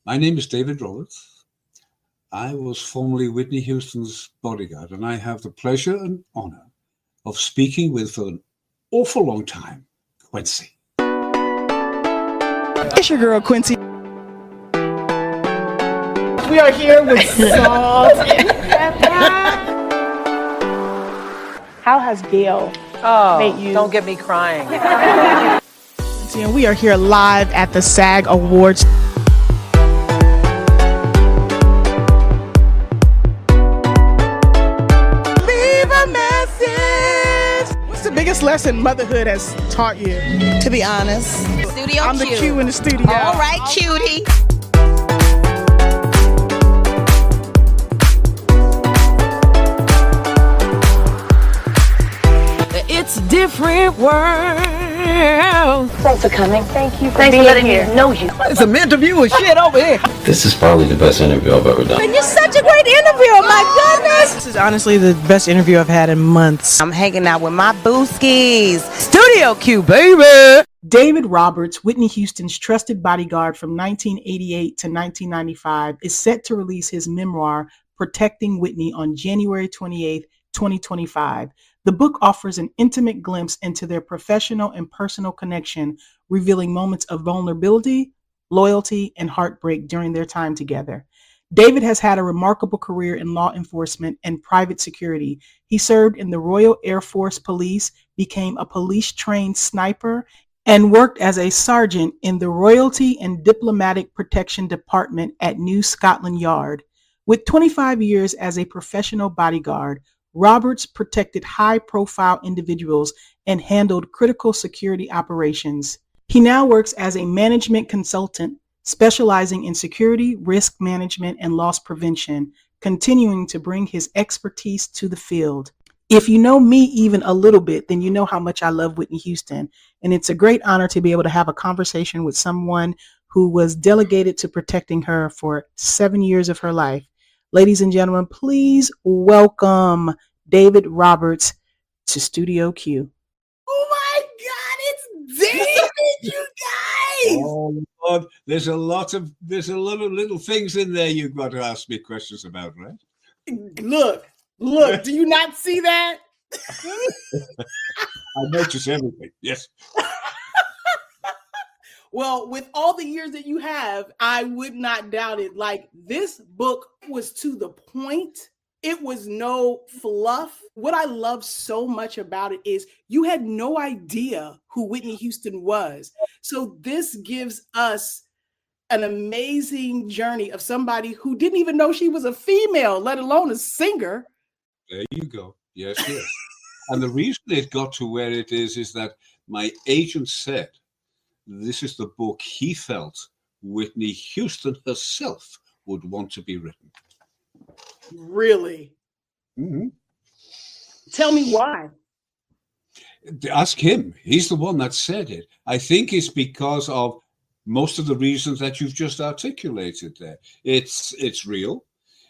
My name is David Roberts. I was formerly Whitney Houston's bodyguard, and I have the pleasure and honor of speaking with, for an awful long time, Quencie. It's your girl, Quencie. We are here with salt and pepper. How has Gail made you? Don't get me crying. And we are here live at the SAG Awards. Leave a message. What's the biggest lesson motherhood has taught you? To be honest. Studio I'm the Q in the studio. All right, cutie. It's a different world. Thanks for coming. Thank you for being letting me know you. It's a interview and shit over here. This is probably the best interview I've ever done. And you're such a great interview, my goodness. This is honestly the best interview I've had in months. I'm hanging out with my booskies. Studio Q, baby. David Roberts, Whitney Houston's trusted bodyguard from 1988 to 1995, is set to release his memoir, Protecting Whitney, on January 28th, 2025. The book offers an intimate glimpse into their professional and personal connection, revealing moments of vulnerability, loyalty, and heartbreak during their time together. David has had a remarkable career in law enforcement and private security. He served in the Royal Air Force Police, became a police-trained sniper, and worked as a sergeant in the Royalty and Diplomatic Protection Department at New Scotland Yard. With 25 years as a professional bodyguard, Roberts protected high-profile individuals and handled critical security operations. He now works as a management consultant, specializing in security, risk management, and loss prevention, continuing to bring his expertise to the field. If you know me even a little bit, then you know how much I love Whitney Houston, and it's a great honor to be able to have a conversation with someone who was delegated to protecting her for 7 years of her life. Ladies and gentlemen, please welcome David Roberts to Studio Q. Oh my God, it's David, you guys! Oh Lord, there's a lot of little things in there you've got to ask me questions about, right? Look, do you not see that? I notice everything, yes. Well, with all the years that you have, I would not doubt it. Like, this book was to the point. It was no fluff. What I love so much about it is you had no idea who Whitney Houston was. So this gives us an amazing journey of somebody who didn't even know she was a female, let alone a singer. There you go. Yes. And the reason it got to where it is that my agent said, this is the book he felt Whitney Houston herself would want to be written. Really? Mm-hmm. Tell me why. Ask him. He's the one that said it. I think it's because of most of the reasons that you've just articulated there. It's real.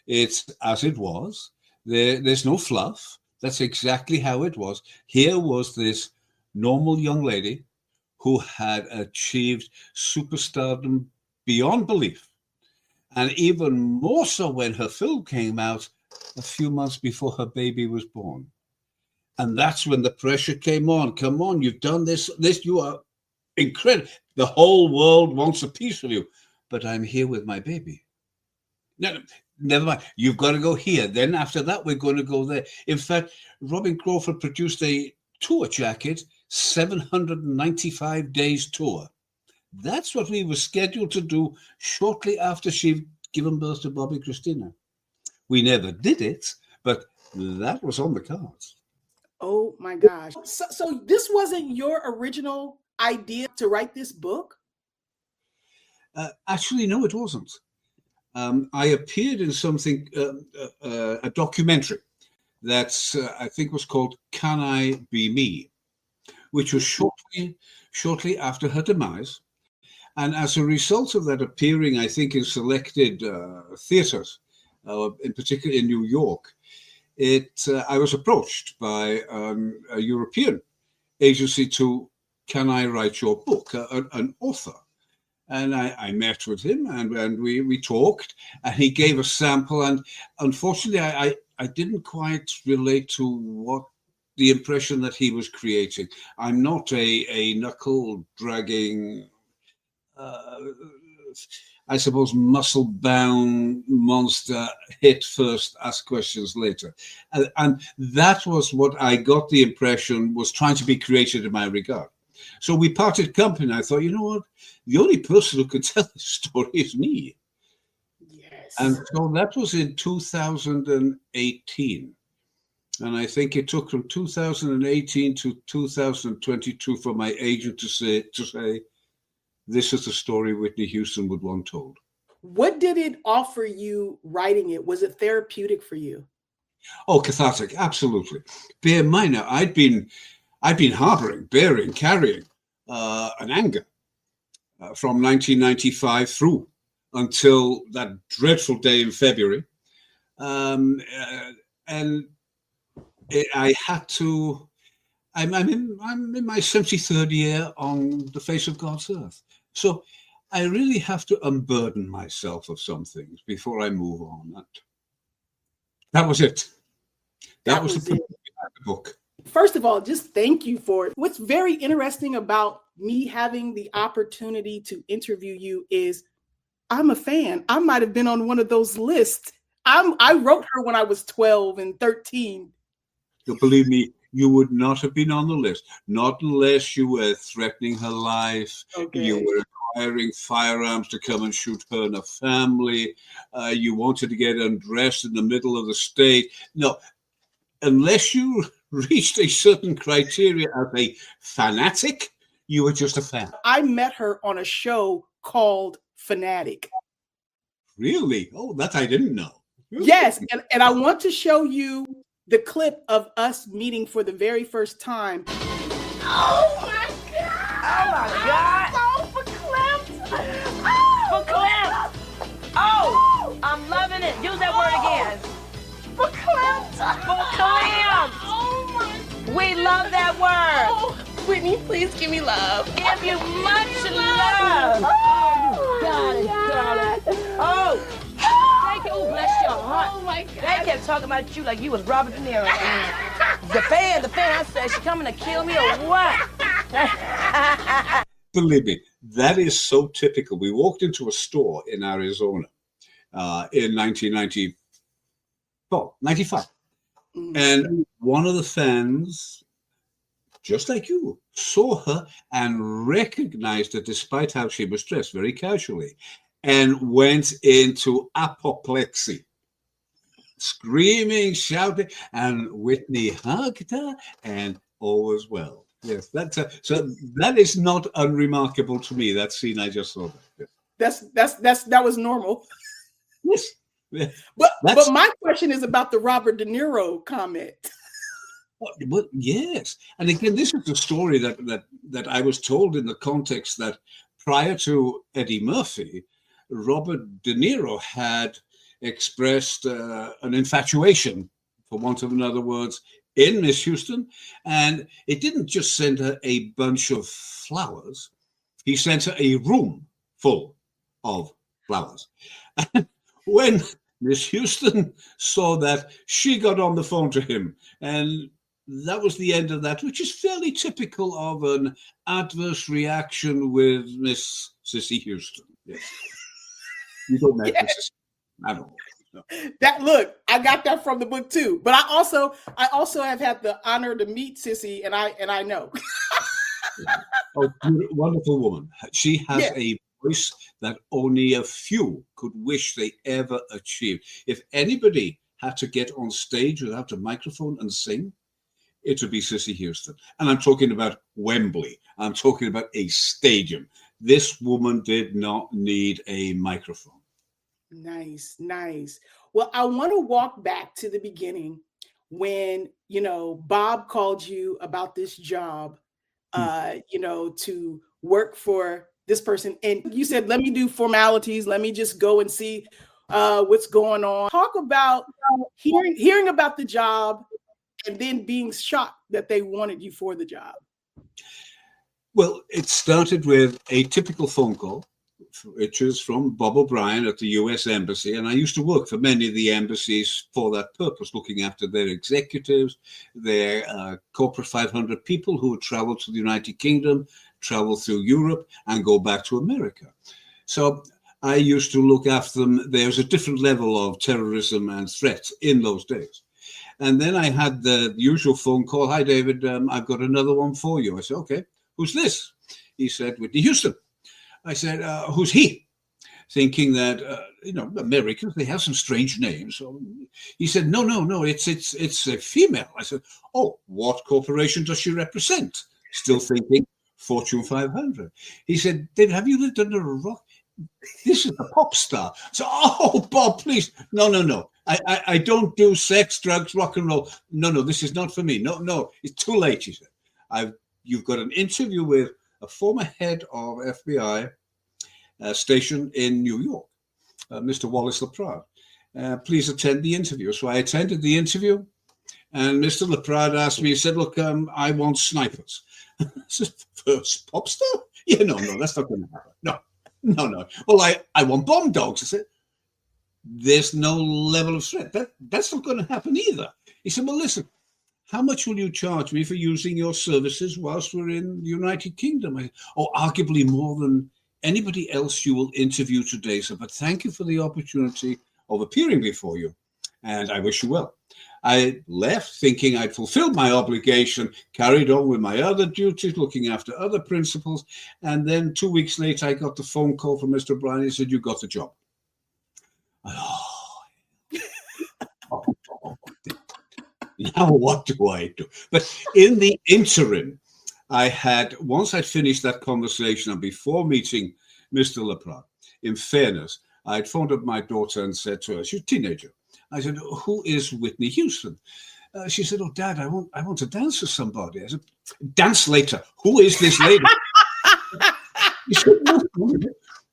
It's as it was. There's no fluff. That's exactly how it was. Here was this normal young lady who had achieved superstardom beyond belief. And even more so when her film came out a few months before her baby was born. And that's when the pressure came on. Come on, you've done this, you are incredible. The whole world wants a piece of you. But I'm here with my baby. No, never mind. You've got to go here. Then after that, we're going to go there. In fact, Robin Crawford produced a tour jacket, 795 days tour. That's what we were scheduled to do shortly after she'd given birth to Bobby Christina. We never did it, but that was on the cards. Oh my gosh. So this wasn't your original idea to write this book? Actually, no, it wasn't. I appeared in something, a documentary that I think was called Can I Be Me, which was shortly after her demise. And as a result of that appearing, I think, in selected theaters, in particular in New York, I was approached by a European agency to, can I write your book, an author? And I met with him, and we talked, and he gave a sample. And unfortunately, I didn't quite relate to what the impression that he was creating. I'm not a knuckle dragging, I suppose, muscle bound monster, hit first, ask questions later. And that was what I got the impression was trying to be created in my regard. So we parted company. I thought, you know what? The only person who could tell this story is me. Yes. And so that was in 2018. And I think it took from 2018 to 2022 for my agent to say, this is the story Whitney Houston would want told. What did it offer you writing it? Was it therapeutic for you? Oh, cathartic, absolutely. Bear in mind now, I'd been harboring, bearing, carrying an anger from 1995 through until that dreadful day in February. And I had to, I'm in my 73rd year on the face of God's earth. So I really have to unburden myself of some things before I move on. That was it. That was the book. First of all, just thank you for it. What's very interesting about me having the opportunity to interview you is I'm a fan. I might have been on one of those lists. I wrote her when I was 12 and 13. You'll believe me, you would not have been on the list, not unless you were threatening her life. Okay. You were acquiring firearms to come and shoot her and her family. You wanted to get undressed in the middle of the state. No, unless you reached a certain criteria as a fanatic, you were just a fan. I met her on a show called Fanatic. Really? Oh, that I didn't know. Yes, and I want to show you the clip of us meeting for the very first time. Oh my God! Oh my God! I'm so verklempt. Verklempt! Oh, I'm loving it. Use that word again. Verklempt. Verklempt! Oh my. We love that word. Oh, Whitney, please give me love. Give you much love. Oh, Got it. Oh. Thank you. Oh, bless your heart. Oh my God. They kept talking about you like you was Robert De Niro. The fan, I said, she coming to kill me or what? Believe me, that is so typical. We walked into a store in Arizona in 1995. And one of the fans, just like you, saw her and recognized her despite how she was dressed very casually, and went into apoplexy, screaming, shouting, and Whitney hugged her, and all was well. Yes, so that is not unremarkable to me. That scene I just saw. Yes. That was normal. Yes. But my question is about the Robert De Niro comment. But yes, and again, this is a story that I was told in the context that prior to Eddie Murphy, Robert De Niro had expressed an infatuation, for want of another words, in Miss Houston, and it didn't just send her a bunch of flowers; he sent her a room full of flowers. And when Miss Houston saw that, she got on the phone to him, and that was the end of that, which is fairly typical of an adverse reaction with Miss Sissy Houston. Yes. You don't make this at all. No. That look, I got that from the book too. But I also have had the honor to meet Sissy, and I know. Oh, wonderful woman. She has a voice that only a few could wish they ever achieved. If anybody had to get on stage without a microphone and sing, it would be Sissy Houston. And I'm talking about Wembley. I'm talking about a stadium. This woman did not need a microphone. Nice. Well, I want to walk back to the beginning when, Bob called you about this job, to work for this person. And you said, let me do formalities. Let me just go and see what's going on. Talk about hearing about the job and then being shocked that they wanted you for the job. Well, it started with a typical phone call which is from Bob O'Brien at the US Embassy. And I used to work for many of the embassies for that purpose, looking after their executives, their corporate 500 people who would travel to the United Kingdom, travel through Europe, and go back to America. So I used to look after them. There's a different level of terrorism and threats in those days. And then I had the usual phone call. Hi, David, I've got another one for you. I said, okay, who's this? He said, Whitney Houston. I said, who's he? Thinking that, Americans, they have some strange names. So he said, no, it's a female. I said, oh, what corporation does she represent? Still thinking Fortune 500. He said, David, have you lived under a rock? This is a pop star. So, oh, Bob, please. No. I don't do sex, drugs, rock and roll. No, this is not for me. No, it's too late, he said. You've got an interview with a former head of FBI station in New York, Mr. Wallace LaPrade. Please attend the interview. So I attended the interview, and Mr. LaPrade asked me, he said, look, I want snipers. I said, first pop star? Yeah, no, that's not going to happen. No. Well, I want bomb dogs. I said, there's no level of threat. That's not going to happen either. He said, well, listen, how much will you charge me for using your services whilst we're in the United Kingdom? I said, arguably more than anybody else you will interview today, sir. But thank you for the opportunity of appearing before you, and I wish you well. I left thinking I'd fulfilled my obligation, carried on with my other duties, looking after other principals, and then 2 weeks later, I got the phone call from Mr. O'Brien. He said, you got the job. Now what do I do? But in the interim, once I'd finished that conversation and before meeting Mr. LaPrade, in fairness, I'd phoned up my daughter and said to her, she's a teenager. I said, who is Whitney Houston? She said, oh, Dad, I want to dance with somebody. I said, dance later. Who is this lady? He said, no,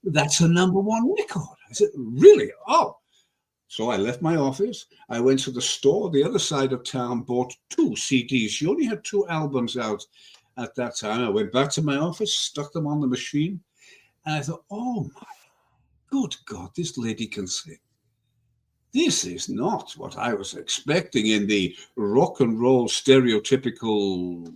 that's her #1 record. I said, really? Oh. So I left my office. I went to the store, the other side of town, bought 2 CDs. She only had 2 albums out at that time. I went back to my office, stuck them on the machine, and I thought, oh my good God, this lady can sing. This is not what I was expecting in the rock and roll stereotypical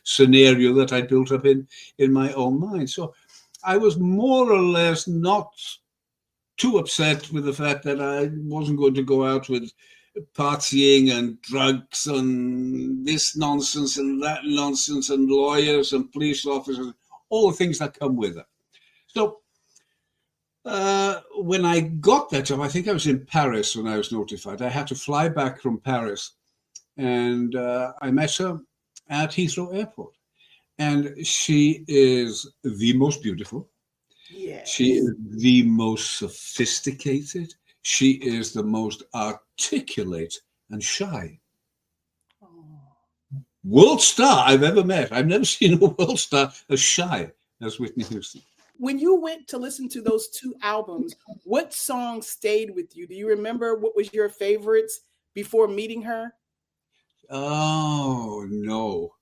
scenario that I built up in my own mind. So I was more or less not too upset with the fact that I wasn't going to go out with partying and drugs and this nonsense and that nonsense and lawyers and police officers, all the things that come with it. So when I got that job, I think I was in Paris when I was notified. I had to fly back from Paris, and I met her at Heathrow Airport. And she is the most beautiful. Yes. She is the most sophisticated. She is the most articulate and shy. World star I've ever met. I've never seen a world star as shy as Whitney Houston. When you went to listen to those 2 albums, what song stayed with you? Do you remember what was your favorites before meeting her? Oh, no.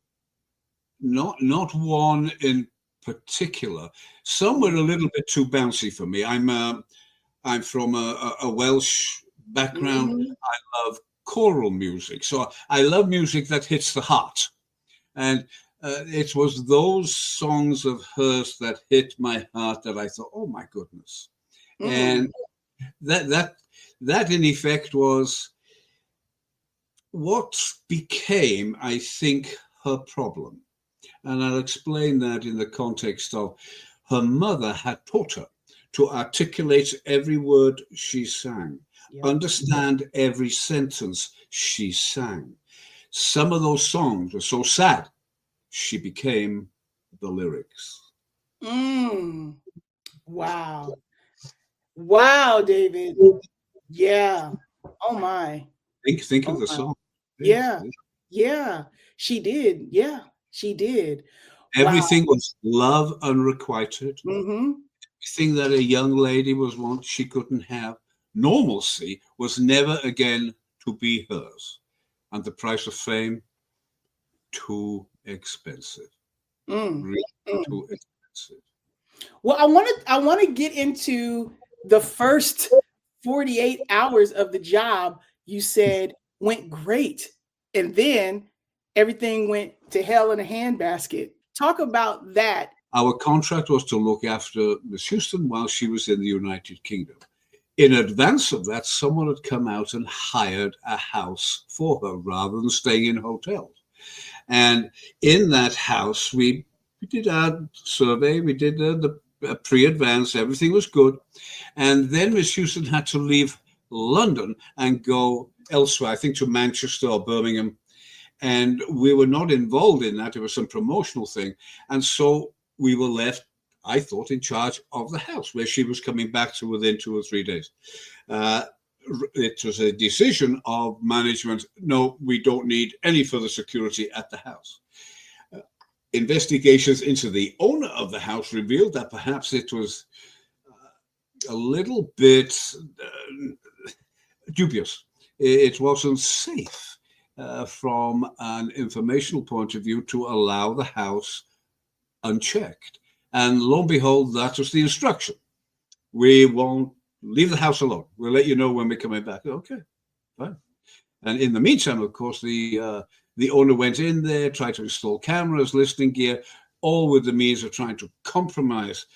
Not one in particular. Some were a little bit too bouncy for me. I'm from a Welsh background. Mm-hmm. I love choral music. So I love music that hits the heart. And it was those songs of hers that hit my heart that I thought, oh my goodness. Mm. And that in effect was what became, I think, her problem. And I'll explain that in the context of her mother had taught her to articulate every word she sang, understand every sentence she sang. Some of those songs were so sad, she became the lyrics. Wow. Wow, David. Yeah. Oh my. Think of the song. Yeah. She did. Yeah, she did. Everything was love unrequited. Mm-hmm. Everything that a young lady was want she couldn't have. Normalcy was never again to be hers. And the price of fame, too expensive. Really too expensive. Well, I want to get into the first 48 hours of the job. You said went great, and then everything went to hell in a handbasket. Talk about that. Our contract was to look after Miss Houston while she was in the United Kingdom. In advance of that, someone had come out and hired a house for her rather than staying in hotels. And in that house, we did our survey, we did the pre-advance, everything was good. And then Miss Houston had to leave London and go elsewhere, I think to Manchester or Birmingham. And we were not involved in that. It was some promotional thing. And so we were left, I thought, in charge of the house where she was coming back to within 2 or 3 days. It was a decision of management. No, we don't need any further security at the house. Investigations into the owner of the house revealed that perhaps it was a little bit dubious. It wasn't safe from an informational point of view to allow the house unchecked. And lo and behold, that was the instruction. We won't leave the house alone. We'll let you know when we're coming back. Okay, fine. And in the meantime, of course, the owner went in there, tried to install cameras, listening gear, all with the means of trying to compromise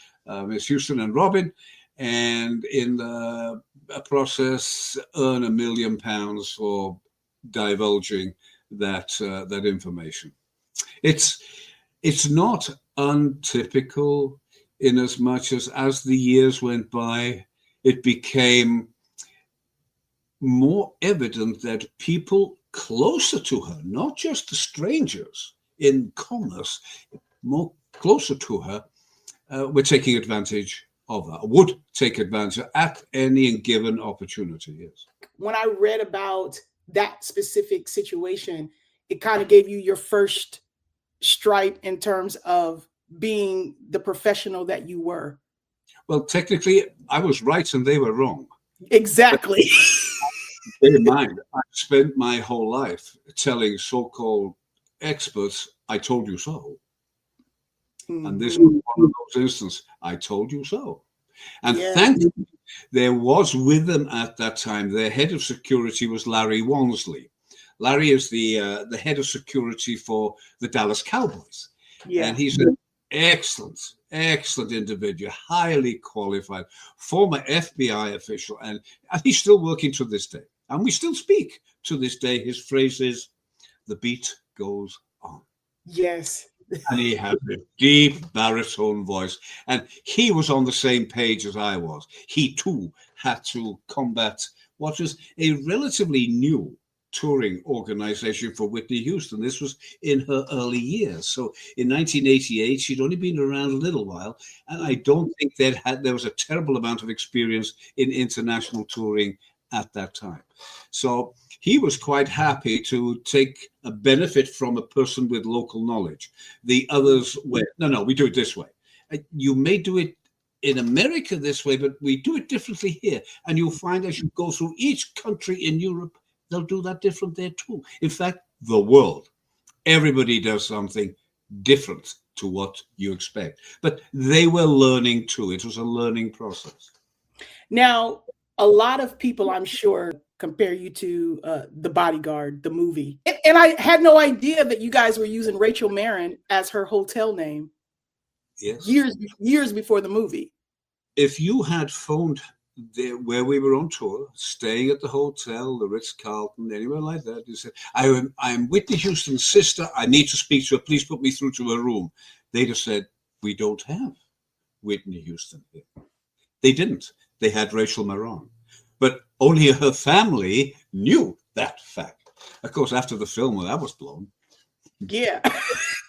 Miss Houston and Robin, and in the process earn £1 million for divulging that information. It's not untypical in as much as the years went by, it became more evident that people closer to her, not just the strangers in commerce, more closer to her, were taking advantage of her, would take advantage at any given opportunity, yes. When I read about that specific situation, it kind of gave you your first stripe in terms of being the professional that you were. Well, technically, I was right and they were wrong. Exactly. Bear in mind, I spent my whole life telling so-called experts, I told you so. Mm-hmm. And this was one of those instances, I told you so. And thankfully, there was with them at that time, their head of security was Larry Wansley. Larry is the head of security for the Dallas Cowboys. Yeah. And he's an excellent individual, highly qualified, former FBI official, and he's still working to this day. And we still speak to this day. His phrase is, the beat goes on. Yes. And he had a deep baritone voice. And he was on the same page as I was. He too had to combat what was a relatively new touring organization for Whitney Houston. This was in her early years. So in 1988, she'd only been around a little while. And I don't think there was a terrible amount of experience in international touring at that time. So he was quite happy to take a benefit from a person with local knowledge. The others went, no, we do it this way. You may do it in America this way, but we do it differently here. And you'll find as you go through each country in Europe, they'll do that different there too. In fact, the world, everybody does something different to what you expect. But they were learning too. It was a learning process. Now, a lot of people, I'm sure, compare you to The Bodyguard, the movie. And I had no idea that you guys were using Rachel Marin as her hotel name. Yes. Years before the movie. If you had phoned there where we were on tour, staying at the hotel, the Ritz-Carlton, anywhere like that, you said, I'm Whitney Houston's sister. I need to speak to her. Please put me through to her room. They'd have said, we don't have Whitney Houston here. They didn't. They had Rachel Marin. But only her family knew that fact. Of course, after the film, well, that was blown. Yeah,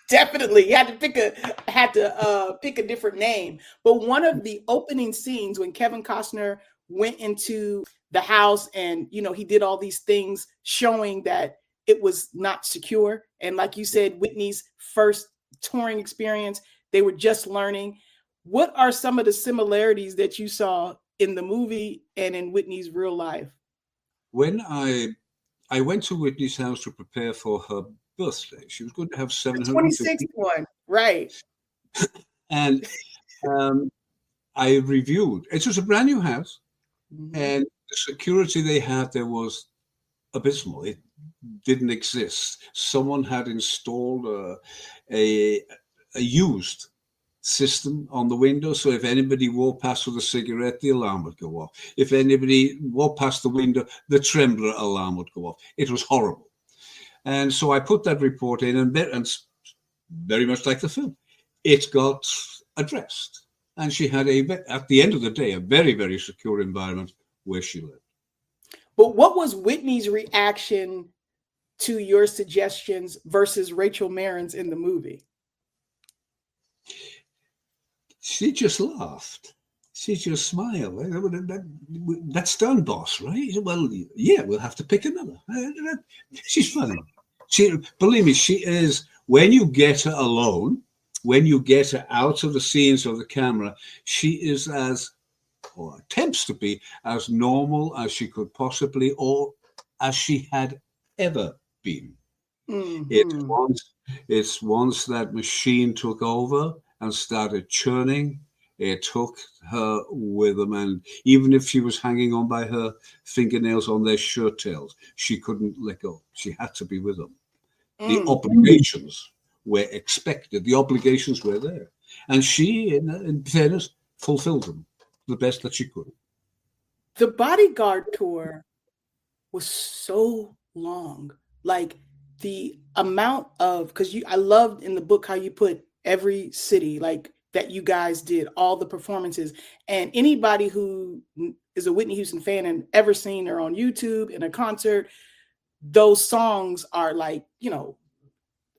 definitely. You had to pick a different name. But one of the opening scenes when Kevin Costner went into the house and, he did all these things showing that it was not secure. And like you said, Whitney's first touring experience, they were just learning. What are some of the similarities that you saw in the movie and in Whitney's real life? When I went to Whitney's house to prepare for her birthday, she was going to have 750. 26th one, right? And I reviewed. It was a brand new house, Mhm. and the security they had there was abysmal. It didn't exist. Someone had installed a used system on the window, so if anybody walked past with a cigarette, the alarm would go off. If anybody walked past the window, the trembler alarm would go off. It was horrible. And so I put that report in, and very much like the film, it got addressed. And she had, at the end of the day, a very, very secure environment where she lived. But what was Whitney's reaction to your suggestions versus Rachel Marin's in the movie? She just laughed. She just smiled. That's done, boss, right? Well, yeah, we'll have to pick another. She's funny. Believe me, she is. When you get her alone, when you get her out of the scenes of the camera, she is or attempts to be, as normal as she could possibly, or as she had ever been. Mm-hmm. It's once that machine took over and started churning, it took her with them. And even if she was hanging on by her fingernails on their shirt tails, she couldn't let go. She had to be with them. The obligations were expected. The obligations were there. And she, in fairness, fulfilled them the best that she could. The Bodyguard tour was so long. Like the amount of, because I loved in the book how you put every city like that you guys did, all the performances. And anybody who is a Whitney Houston fan and ever seen her on YouTube in a concert, those songs are like,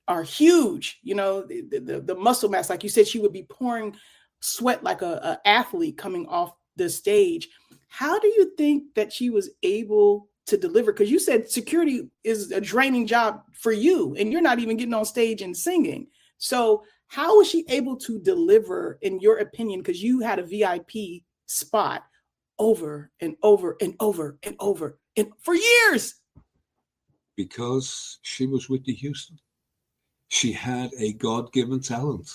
are huge. The muscle mass, like you said, she would be pouring sweat like a athlete coming off the stage. How do you think that she was able to deliver? Because you said security is a draining job for you, and you're not even getting on stage and singing. So how was she able to deliver, in your opinion? Because you had a VIP spot over and over and over and over and for years. Because she was Whitney Houston. She had a God-given talent.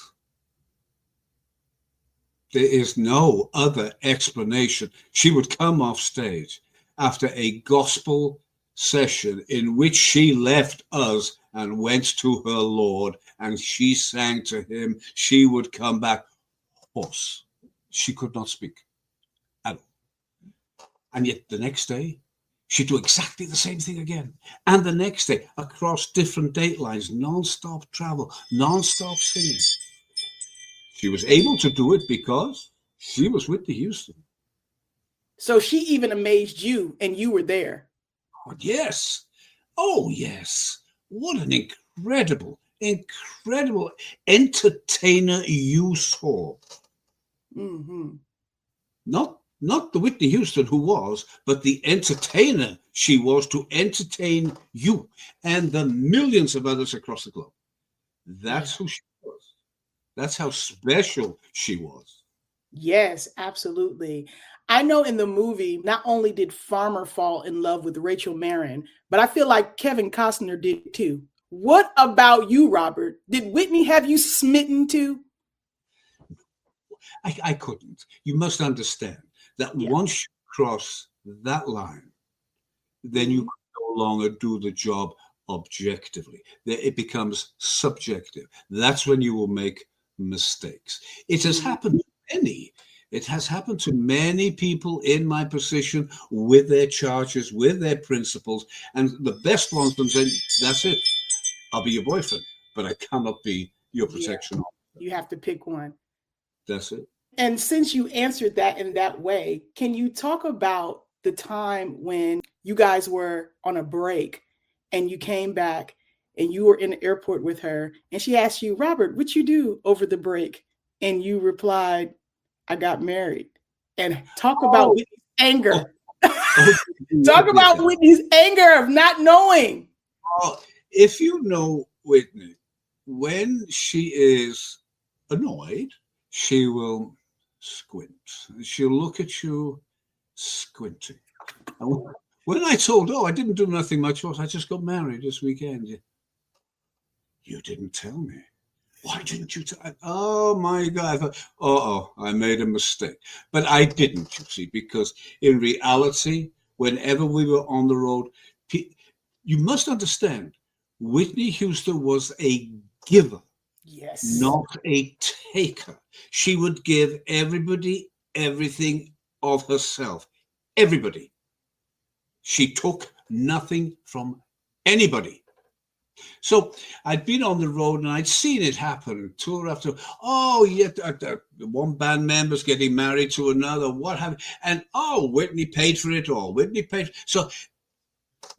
There is no other explanation. She would come off stage after a gospel session in which she left us and went to her Lord, and she sang to him. She would come back hoarse. She could not speak at all. And yet the next day, she'd do exactly the same thing again. And the next day, across different date lines, non-stop travel, non-stop singing. She was able to do it because she was Whitney Houston. So she even amazed you, and you were there. Oh, yes. Oh, yes. What an incredible entertainer you saw. Mm-hmm. Not the Whitney Houston who was, but the entertainer she was to entertain you and the millions of others across the globe. That's who she was. That's how special she was. Yes, absolutely. I know in the movie, not only did Farmer fall in love with Rachel Marin, but I feel like Kevin Costner did too. What about you, Robert? Did Whitney have you smitten too? I couldn't. You must understand that once you cross that line, then you can no longer do the job objectively. It becomes subjective. That's when you will make mistakes. It has happened to many. It has happened to many people in my position with their charges, with their principles, and the best ones them say, that's it. I'll be your boyfriend, but I cannot be your protection officer. You have to pick one. That's it. And since you answered that in that way, can you talk about the time when you guys were on a break and you came back and you were in the airport with her and she asked you, Robert, what you do over the break? And you replied, I got married. And talk about Whitney's anger. Talk about Whitney's anger of not knowing. If you know Whitney, when she is annoyed, she will squint. She'll look at you squinting. And when I told her, I didn't do nothing much else, I just got married this weekend. You didn't tell me. Why didn't you? Oh my God! I thought, I made a mistake. But I didn't, you see, because in reality, whenever we were on the road, you must understand, Whitney Houston was a giver, Yes. not a taker. She would give everybody everything of herself. Everybody. She took nothing from anybody. So I'd been on the road and I'd seen it happen tour after. Oh, yeah, one band member's getting married to another. What have? And Whitney paid for it all. Whitney paid. So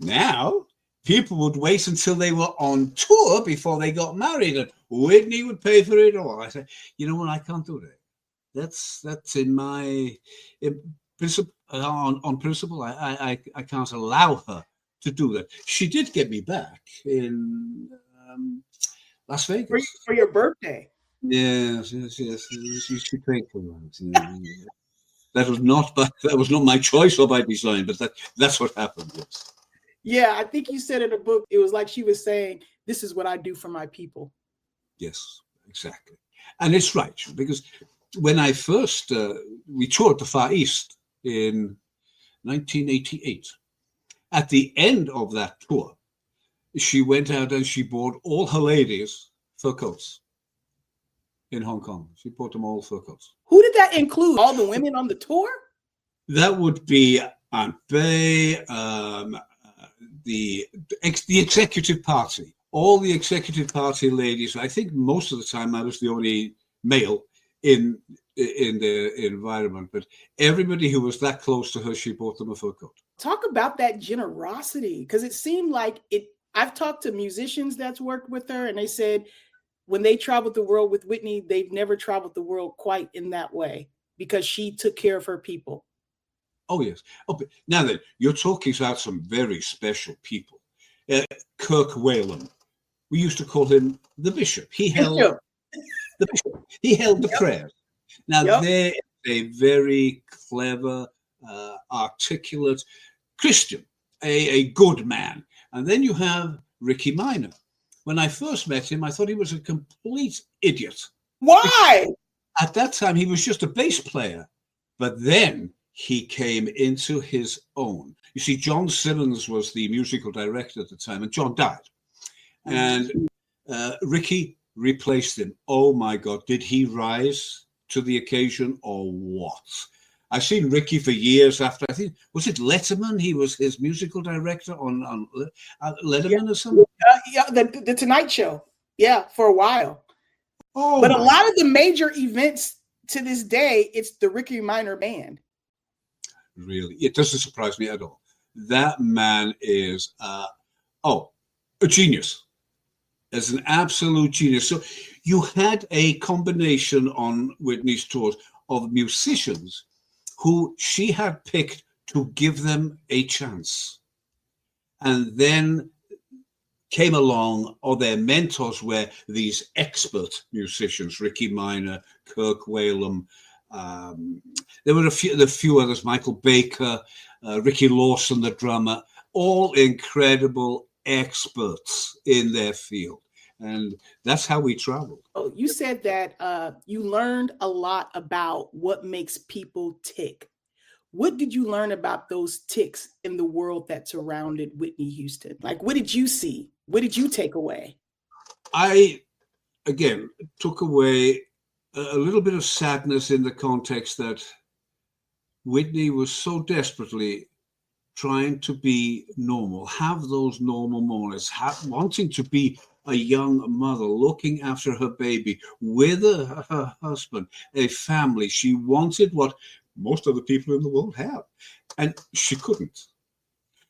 now people would wait until they were on tour before they got married, and Whitney would pay for it all. I said, you know what? I can't do that. That's in my principle. On principle, I can't allow her to do that. She did get me back in Las Vegas for your birthday. Yes. She paid for that. That was not my choice or by design, but that's what happened. Yes. Yeah, I think you said in the book, it was like she was saying, "This is what I do for my people." Yes, exactly, and it's right, because when I first we toured the Far East in 1988. At the end of that tour, she went out and she bought all her ladies fur coats in Hong Kong. She bought them all fur coats. Who did that include? All the women on the tour? That would be Aunt Bay, the executive party, all the executive party ladies. I think most of the time I was the only male in the environment, but everybody who was that close to her, she bought them a fur coat. Talk about that generosity, because it seemed like it. I've talked to musicians that's worked with her, and they said when they traveled the world with Whitney, they've never traveled the world quite in that way, because she took care of her people. Oh, yes. Oh, but now then, you're talking about some very special people. Kirk Whalum, we used to call him the bishop. He held the bishop. He held the prayers. Now, they're a very clever, articulate Christian, a good man. And then you have Ricky Minor. When I first met him, I thought he was a complete idiot. Why? At that time, he was just a bass player. But then he came into his own. You see, John Simmons was the musical director at the time, and John died. And Ricky replaced him. Oh, my God, did he rise to the occasion or what? I've seen Ricky for years after, I think, was it Letterman? He was his musical director on Letterman or something? The Tonight Show. Yeah, for a while. Oh, but a lot of the major events to this day, it's the Ricky Minor Band. Really? It doesn't surprise me at all. That man is, a genius. As an absolute genius. So you had a combination on Whitney's tours of musicians who she had picked to give them a chance. And then came along, or their mentors were these expert musicians, Ricky Minor, Kirk Whalum. There were a few others, Michael Baker, Ricky Lawson, the drummer, all incredible experts in their field. And that's how we traveled. Oh, you said that you learned a lot about what makes people tick. What did you learn about those ticks in the world that surrounded Whitney Houston? Like, what did you see? What did you take away? I, again, took away a little bit of sadness in the context that Whitney was so desperately trying to be normal, have those normal moments, wanting to be a young mother, looking after her baby with her husband, a family. She wanted what most of the people in the world have, and she couldn't,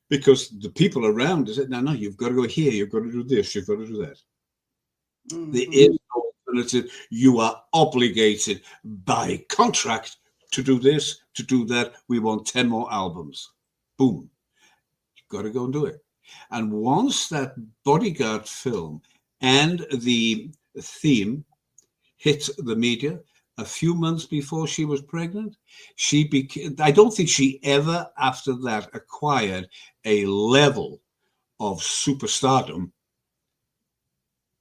because the people around her said, no, you've got to go here, you've got to do this, you've got to do that. Mm-hmm. There is no alternative. You are obligated by contract to do this, to do that. We want 10 more albums. Boom. You've got to go and do it. And once that Bodyguard film and the theme hit the media a few months before she was pregnant, I don't think she ever after that acquired a level of superstardom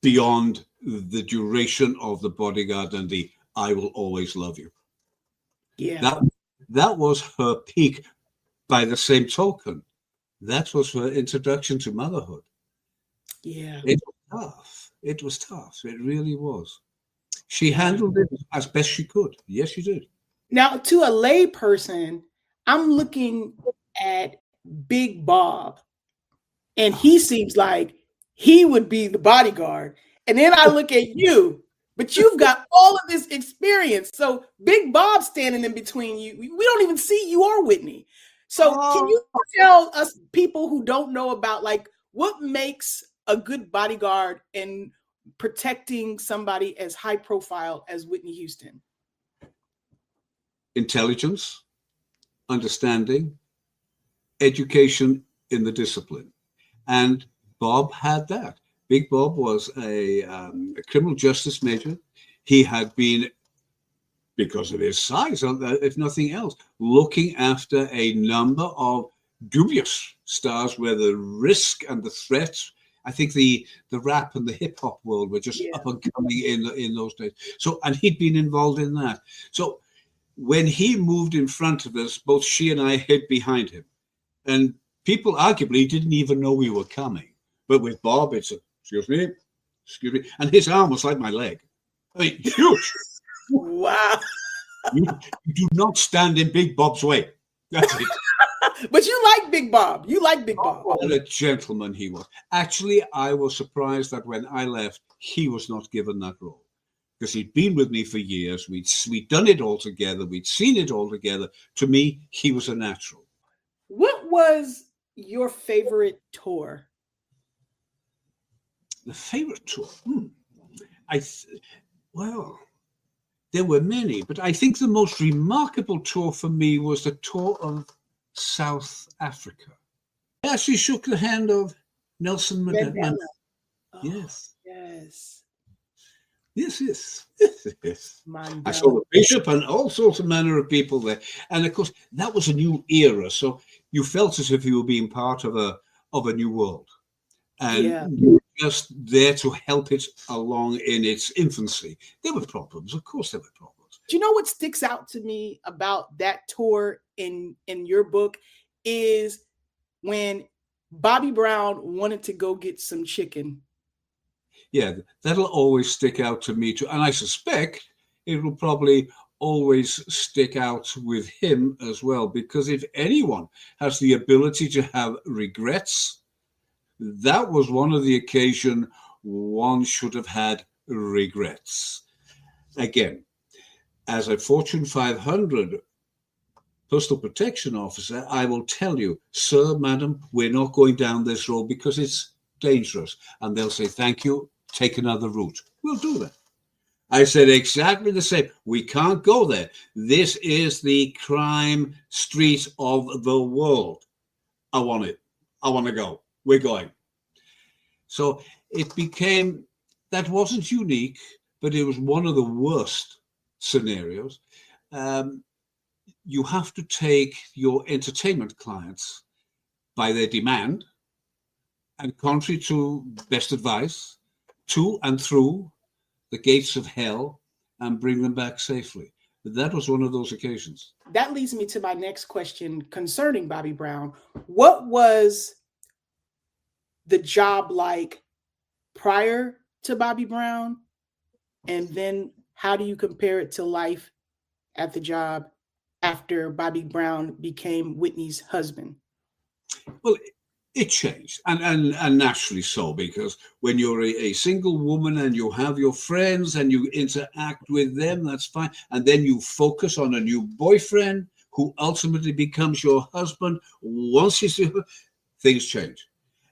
beyond the duration of The Bodyguard and the I Will Always Love You. Yeah. That was her peak. By the same token, that was her introduction to motherhood. Yeah. It was tough. It was tough. It really was. She handled it as best she could. Yes, she did. Now, to a lay person, I'm looking at Big Bob, and he seems like he would be the bodyguard. And then I look at you, but you've got all of this experience. So Big Bob standing in between you. We don't even see you or Whitney. So can you tell us people who don't know about like what makes a good bodyguard and protecting somebody as high profile as Whitney Houston? Intelligence, understanding, education in the discipline. And Bob had that. Big Bob was a criminal justice major. He had been, because of his size, if nothing else, looking after a number of dubious stars where the risk and the threat, I think the rap and the hip hop world were just up and coming in those days. So, and he'd been involved in that. So when he moved in front of us, both she and I hid behind him. And people arguably didn't even know we were coming. But with Bob, it's excuse me. And his arm was like my leg. I mean, huge. Wow. You do not stand in Big Bob's way. That's it. But you like Big Bob. You like Big Bob. What a gentleman he was. Actually, I was surprised that when I left, he was not given that role. Because he'd been with me for years. We'd done it all together. We'd seen it all together. To me, he was a natural. What was your favorite tour? The favorite tour? Well, there were many, but I think the most remarkable tour for me was the tour of South Africa. I actually shook the hand of Nelson Mandela. Oh, Yes. Yes. Yes. Mandela. I saw the bishop and all sorts of manner of people there. And of course, that was a new era. So you felt as if you were being part of a new world. And you were just there to help it along in its infancy. There were problems. Of course, there were problems. Do you know what sticks out to me about that tour in your book is when Bobby Brown wanted to go get some chicken. Yeah, that'll always stick out to me too. And I suspect it will probably always stick out with him as well, because if anyone has the ability to have regrets, that was one of the occasions one should have had regrets. Again, as a Fortune 500 personal protection officer, I will tell you, sir, madam, we're not going down this road because it's dangerous. And they'll say, thank you, take another route. We'll do that. I said exactly the same. We can't go there. This is the crime street of the world. I want it. I want to go. We're going. So it became, that wasn't unique, but it was one of the worst scenarios. You have to take your entertainment clients by their demand and contrary to best advice, to and through the gates of hell and bring them back safely. That was one of those occasions. That leads me to my next question concerning Bobby Brown. What was the job like prior to Bobby Brown? And then how do you compare it to life at the job after Bobby Brown became Whitney's husband? Well, it changed, and naturally so, because when you're a single woman and you have your friends and you interact with them, that's fine. And then you focus on a new boyfriend who ultimately becomes your husband. Once things change.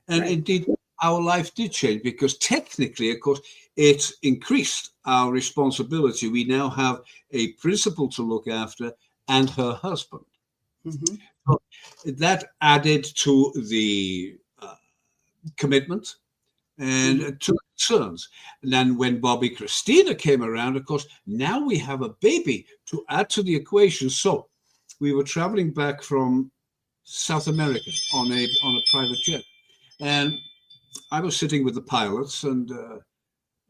And right. Indeed, our life did change because technically, of course, it increased our responsibility. We now have a principal to look after and her husband. Mm-hmm. So that added to the commitment and to concerns. And then when Bobby Christina came around, of course, now we have a baby to add to the equation. So we were traveling back from South America on a private jet. And I was sitting with the pilots, and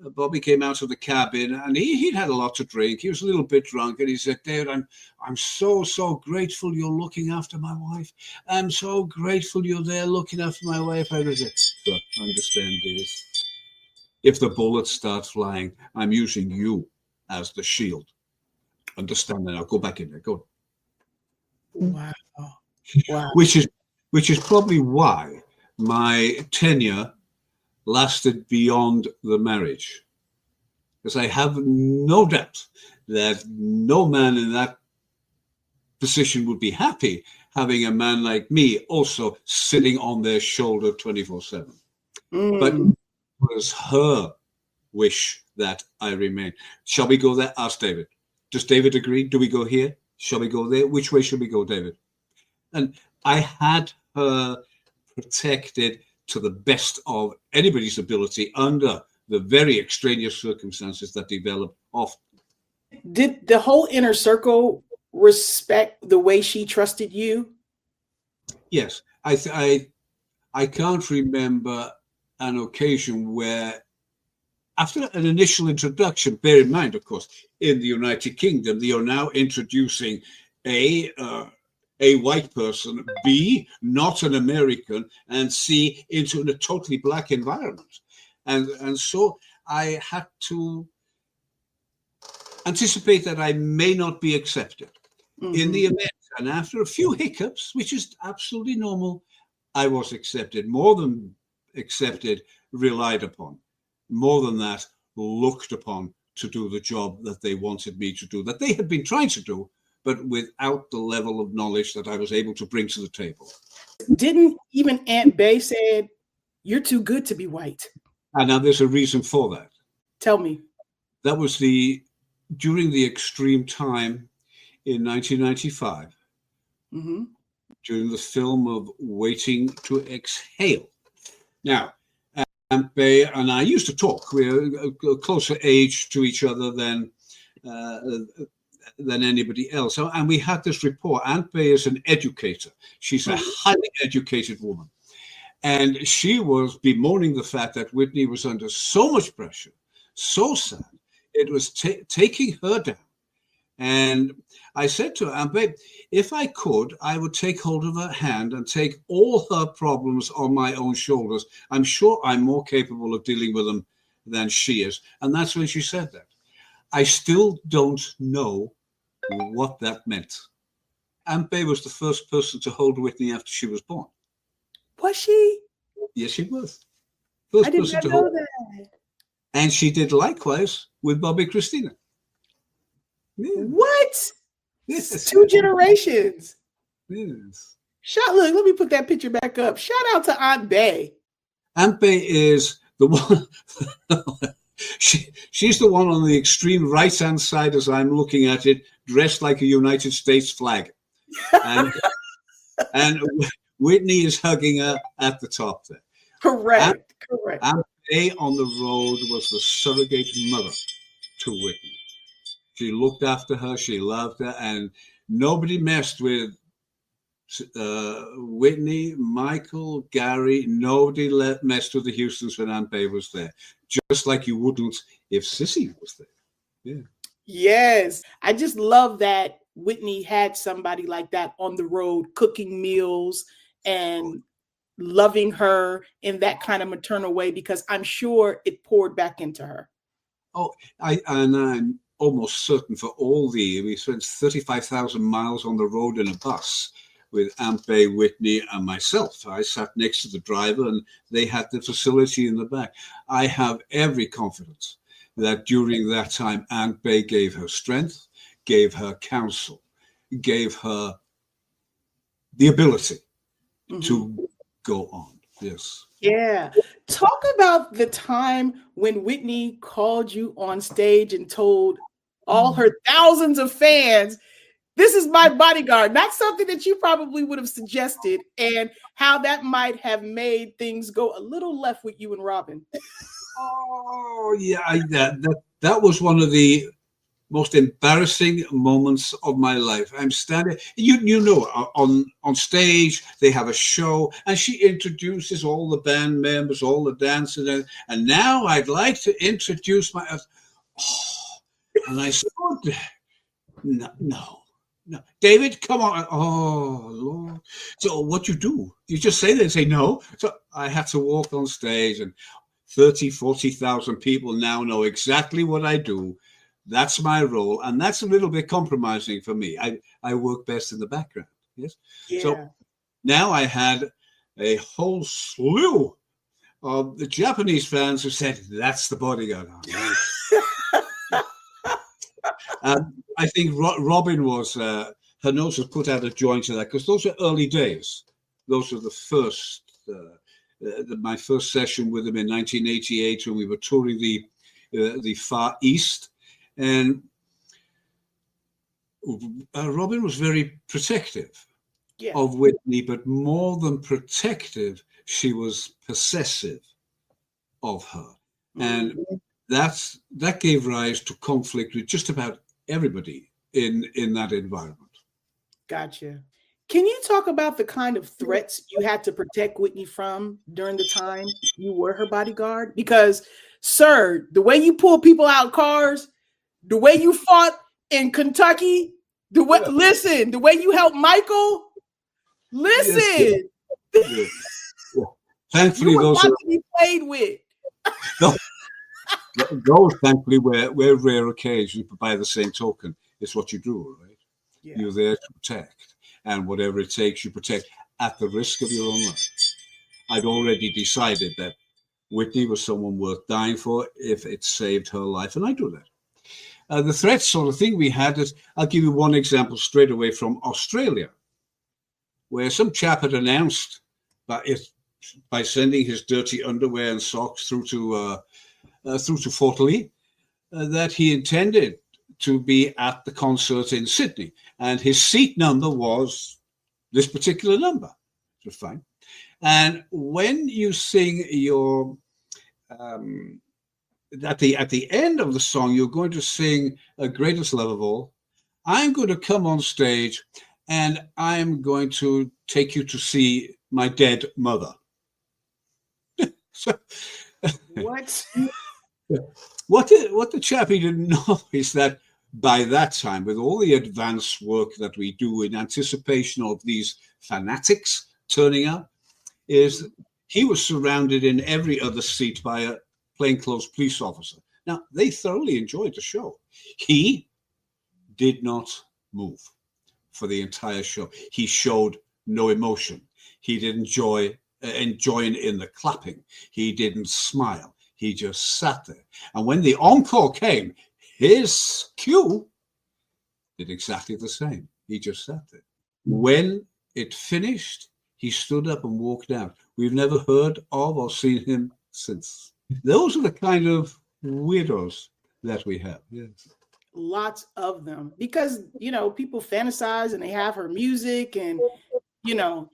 Bobby came out of the cabin, and he'd had a lot to drink. He was a little bit drunk, and he said, "David, I'm so grateful you're looking after my wife. I'm so grateful you're there looking after my wife." I said, "Look, understand this. If the bullets start flying, I'm using you as the shield. Understand that? Now go back in there. Go." Wow. Wow. Which is probably why my tenure lasted beyond the marriage, because I have no doubt that no man in that position would be happy having a man like me also sitting on their shoulder 24/7. But it was her wish that I remain. Shall we go there? Ask David. Does David agree? Do we go here? Shall we go there? Which way should we go, David? And I had her protected to the best of anybody's ability under the very extraneous circumstances that developed often. Did the whole inner circle respect the way she trusted you? Yes, I can't remember an occasion where, after an initial introduction, bear in mind, of course, in the United Kingdom, they are now introducing a white person, B, not an American, and C, into a totally black environment. And so I had to anticipate that I may not be accepted. In the event, and after a few hiccups, which is absolutely normal, I was accepted. More than accepted, relied upon. More than that, looked upon to do the job that they wanted me to do, that they had been trying to do, but without the level of knowledge that I was able to bring to the table. Didn't even Aunt Bay said, "You're too good to be white"? And now there's a reason for that. Tell me. That was during the extreme time in 1995, during the film of Waiting to Exhale. Now, Aunt Bay and I used to talk. We're a closer age to each other than anybody else. And we had this rapport. Aunt Bay is an educator. She's a highly educated woman. And she was bemoaning the fact that Whitney was under so much pressure, so sad, it was taking her down. And I said to her, "Aunt Bay, if I could, I would take hold of her hand and take all her problems on my own shoulders. I'm sure I'm more capable of dealing with them than she is." And that's when she said that. I still don't know what that meant. Aunt Bay was the first person to hold Whitney after she was born. Was she? Yes, she was. First I did person not to know hold. that. And she did likewise with Bobby Christina. Yeah. What? Yes. 2 generations. Yes. Look, let me put that picture back up. Shout out to Aunt Bay. Aunt Bay is the one. She's the one on the extreme right-hand side as I'm looking at it, dressed like a United States flag. And Whitney is hugging her at the top there. Correct. Aunt Bay on the road was the surrogate mother to Whitney. She looked after her, she loved her, and nobody messed with Whitney, Michael, Gary. Nobody messed with the Houstons when Aunt Bay was there. Just like you wouldn't if Sissy was there. Yeah. Yes. I just love that Whitney had somebody like that on the road, cooking meals and loving her in that kind of maternal way, because I'm sure it poured back into her. Oh, I'm almost certain we spent 35,000 miles on the road in a bus with Aunt Bay, Whitney, and myself. I sat next to the driver and they had the facility in the back. I have every confidence that during that time, Aunt Bay gave her strength, gave her counsel, gave her the ability to go on. Yes. Yeah. Talk about the time when Whitney called you on stage and told all her thousands of fans, "This is my bodyguard." Not something that you probably would have suggested, and how that might have made things go a little left with you and Robin. Oh, yeah. That was one of the most embarrassing moments of my life. I'm standing, you know, on stage, they have a show, and she introduces all the band members, all the dancers, and now I'd like to introduce and I said, no, David, come on. Oh, Lord. So what you do, you just say that and say no. So I had to walk on stage, and 40,000 people now know exactly what I do. That's my role, and that's a little bit compromising for me. I work best in the background. Yes. Yeah. So now I had a whole slew of the Japanese fans who said, "That's the Bodyguard." I think Robin was her nose was put out of joint to that, because those are early days. Those are the first. My first session with them in 1988 when we were touring the Far East. And Robin was very protective of Whitney, but more than protective, she was possessive of her. And that gave rise to conflict with just about everybody in that environment. Gotcha. Can you talk about the kind of threats you had to protect Whitney from during the time you were her bodyguard? Because, sir, the way you pull people out of cars, the way you fought in Kentucky, the way you helped Michael, listen. Yes. Thankfully, you were those not to be played with. Those, thankfully, were rare occasions, but by the same token, it's what you do, right? Yeah. You're there to protect, and whatever it takes, you protect at the risk of your own life. I'd already decided that Whitney was someone worth dying for if it saved her life, and I do that. The threat sort of thing we had is, I'll give you one example straight away from Australia, where some chap had announced by sending his dirty underwear and socks through to Fort Lee that he intended to be at the concert in Sydney, and his seat number was this particular number. It was fine. And when you sing your at the end of the song, you're going to sing Greatest Love of All. I'm going to come on stage and I'm going to take you to see my dead mother. What? What the chappie didn't know is that by that time, with all the advanced work that we do in anticipation of these fanatics turning up, is he was surrounded in every other seat by a plainclothes police officer. Now, they thoroughly enjoyed the show. He did not move for the entire show. He showed no emotion. He didn't join in the clapping. He didn't smile. He just sat there. And when the encore came, his cue did exactly the same. He just sat there. When it finished, he stood up and walked out. We've never heard of or seen him since. Those are the kind of weirdos that we have. Yes. Lots of them, because, people fantasize and they have her music, and,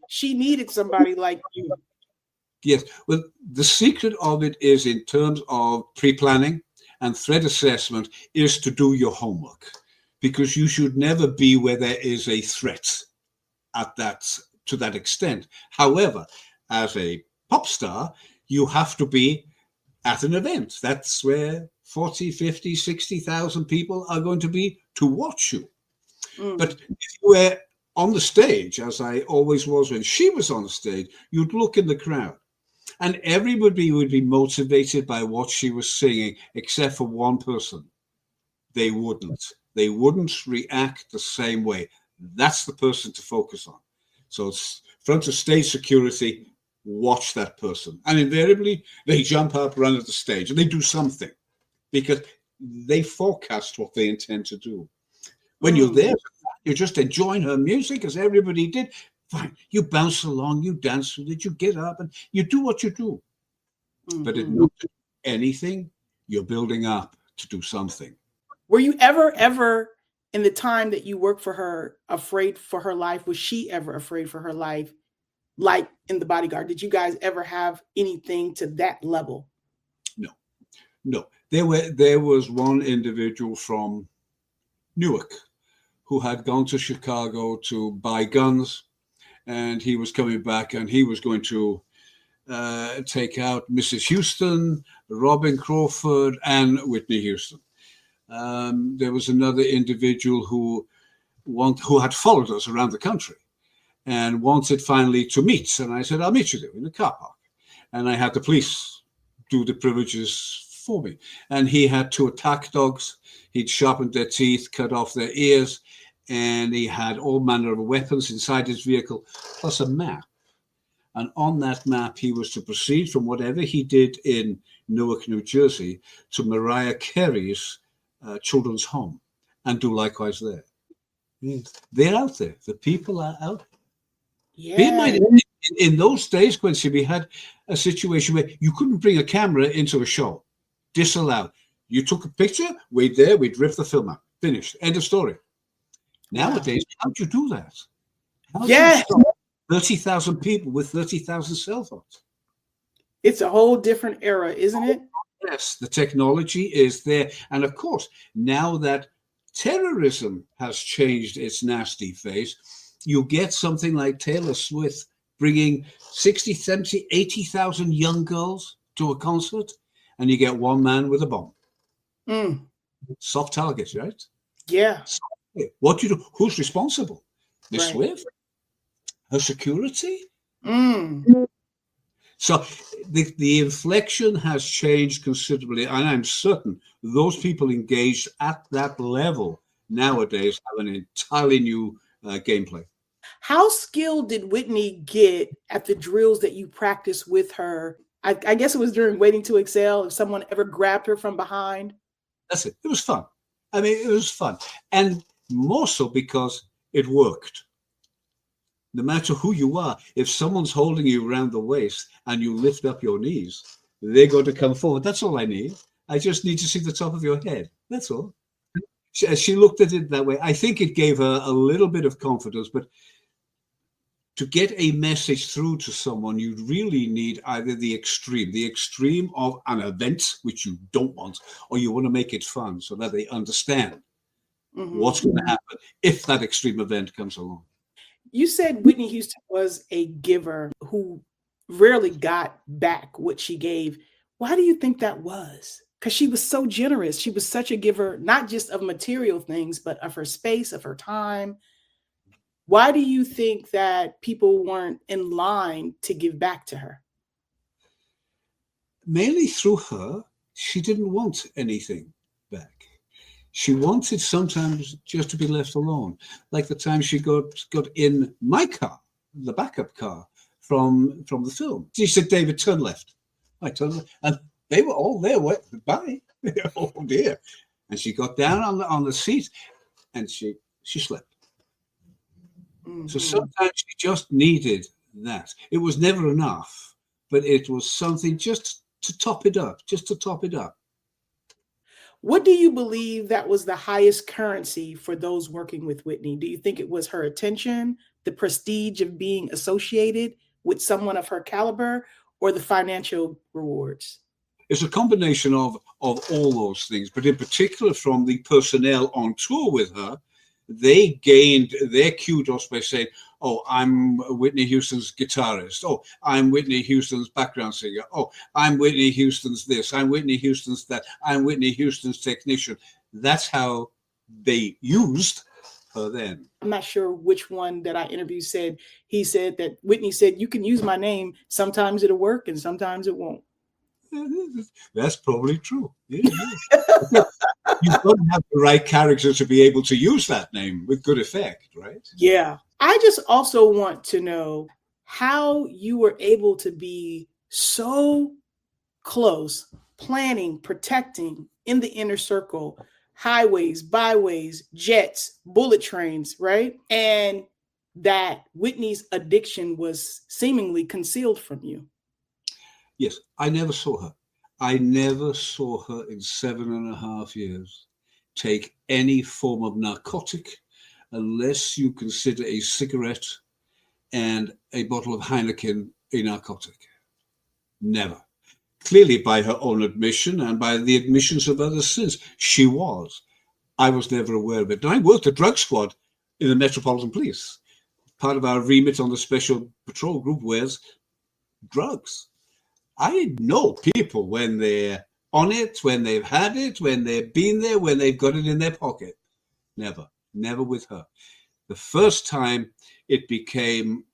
she needed somebody like you. Yes. Well, the secret of it is, in terms of pre-planning and threat assessment, is to do your homework, because you should never be where there is a threat to that extent. However, as a pop star, you have to be at an event. That's where 40, 50, 60,000 people are going to be to watch you. But if you were on the stage, as I always was when she was on the stage, you'd look in the crowd, and everybody would be motivated by what she was singing, except for one person. They wouldn't react the same way. That's the person to focus on. So it's front of stage security, watch that person. And invariably, they jump up, run at the stage, and they do something, because they forecast what they intend to do. When you're there, you're just enjoying her music, as everybody did. Fine, you bounce along, you dance with it, you get up, and you do what you do. But if not anything, you're building up to do something. Were you ever, in the time that you worked for her, afraid for her life? Was she ever afraid for her life? Like in The Bodyguard, did you guys ever have anything to that level? No. There was one individual from Newark, who had gone to Chicago to buy guns, and he was coming back, and he was going to take out Mrs. Houston, Robin Crawford, and Whitney Houston. There was another individual who had followed us around the country and wanted finally to meet. And I said, I'll meet you there in the car park. And I had the police do the privileges for me. And he had 2 attack dogs. He'd sharpened their teeth, cut off their ears, and he had all manner of weapons inside his vehicle, plus a map. And on that map, he was to proceed from whatever he did in Newark, New Jersey, to Mariah Carey's children's home and do likewise there. They're out there. The people are out there. Yeah. In those days, Quencie, we had a situation where you couldn't bring a camera into a show. Disallowed. You took a picture, we'd rip the film out. Finished. End of story. Nowadays, how do you do that? Yes. 30,000 people with 30,000 cell phones. It's a whole different era, isn't it? Yes, the technology is there. And of course, now that terrorism has changed its nasty face, you get something like Taylor Swift bringing 60, 70, 80,000 young girls to a concert, and you get one man with a bomb. Soft targets, right? Yeah. What do you do? Who's responsible? Miss Right. Swift? Her security? So the inflection has changed considerably, and I'm certain those people engaged at that level nowadays have an entirely new gameplay. How skilled did Whitney get at the drills that you practiced with her? I guess it was during Waiting to Exhale, if someone ever grabbed her from behind. That's it. It was fun. I mean, it was fun. And more so because it worked. No matter who you are, if someone's holding you around the waist and you lift up your knees, they're going to come forward. That's all I need. I just need to see the top of your head. That's all. She looked at it that way. I think it gave her a little bit of confidence, but to get a message through to someone, you really need either the extreme of an event, which you don't want, or you want to make it fun so that they understand what's going to happen if that extreme event comes along. You said Whitney Houston was a giver who rarely got back what she gave. Why do you think that was? Because she was so generous. She was such a giver, not just of material things, but of her space, of her time. Why do you think that people weren't in line to give back to her? Mainly through her, she didn't want anything back. She wanted sometimes just to be left alone. Like the time she got in my car, the backup car from the film. She said, David, turn left. I turned left. And they were all there. Bye. Oh, dear. And she got down on the seat and she slept. So sometimes she just needed that. It was never enough, but it was something just to top it up. What do you believe that was the highest currency for those working with Whitney? Do you think it was her attention, the prestige of being associated with someone of her caliber, or the financial rewards? It's a combination of all those things, but in particular from the personnel on tour with her, they gained their kudos by saying, oh, I'm Whitney Houston's guitarist. Oh, I'm Whitney Houston's background singer. Oh, I'm Whitney Houston's this. I'm Whitney Houston's that. I'm Whitney Houston's technician. That's how they used her then. I'm not sure which one that I interviewed said, he said that Whitney said, you can use my name. Sometimes it'll work and sometimes it won't. That's probably true. Yeah. You've got to have the right character to be able to use that name with good effect, right? Yeah. I just also want to know how you were able to be so close, planning, protecting in the inner circle, highways, byways, jets, bullet trains, right? And that Whitney's addiction was seemingly concealed from you. Yes, I never saw her. I never saw her in 7.5 years take any form of narcotic unless you consider a cigarette and a bottle of Heineken a narcotic. Never. Clearly, by her own admission and by the admissions of others since, she was. I was never aware of it. And I worked at drug squad in the Metropolitan Police. Part of our remit on the Special Patrol Group was drugs. I know people when they're on it, when they've had it, when they've been there, when they've got it in their pocket. Never with her. The first time it became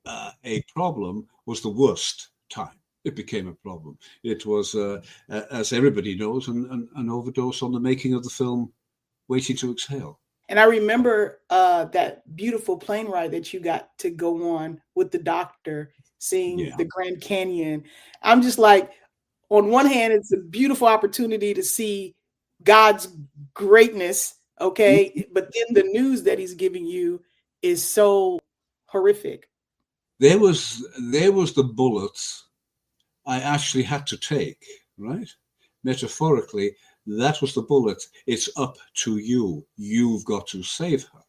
a problem was the worst time. It became a problem. It was, as everybody knows, an overdose on the making of the film Waiting to Exhale. And I remember that beautiful plane ride that you got to go on with the doctor, seeing the Grand Canyon. I'm just like, on one hand, it's a beautiful opportunity to see God's greatness, okay? But then the news that he's giving you is so horrific. There was the bullets I actually had to take, right? Metaphorically, that was the bullet. It's up to you. You've got to save her.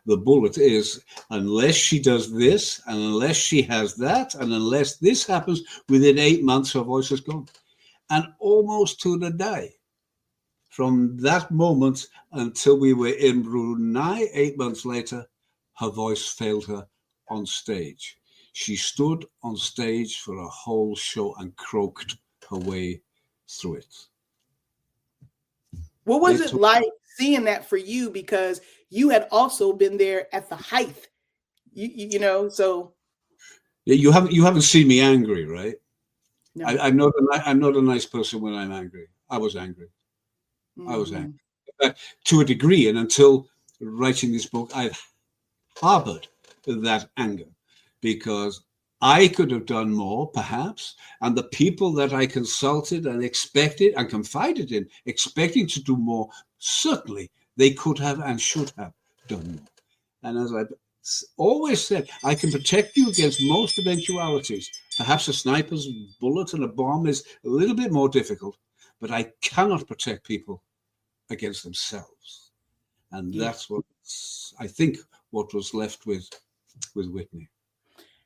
The bullet is, unless she does this, and unless she has that, and unless this happens, within 8 months, her voice is gone. And almost to the day, from that moment until we were in Brunei, 8 months later, her voice failed her on stage. She stood on stage for a whole show and croaked her way through it. What was it like seeing that for you? Because you had also been there at the height, you know, so. Yeah, you haven't seen me angry, right? No. I'm not a nice person when I'm angry. I was angry. I was angry. To a degree, and until writing this book, I've harbored that anger because I could have done more, perhaps, and the people that I consulted and expected and confided in, expecting to do more, certainly they could have and should have done more. And as I've always said, I can protect you against most eventualities. Perhaps a sniper's bullet and a bomb is a little bit more difficult, but I cannot protect people against themselves. And that's what I think what was left with Whitney.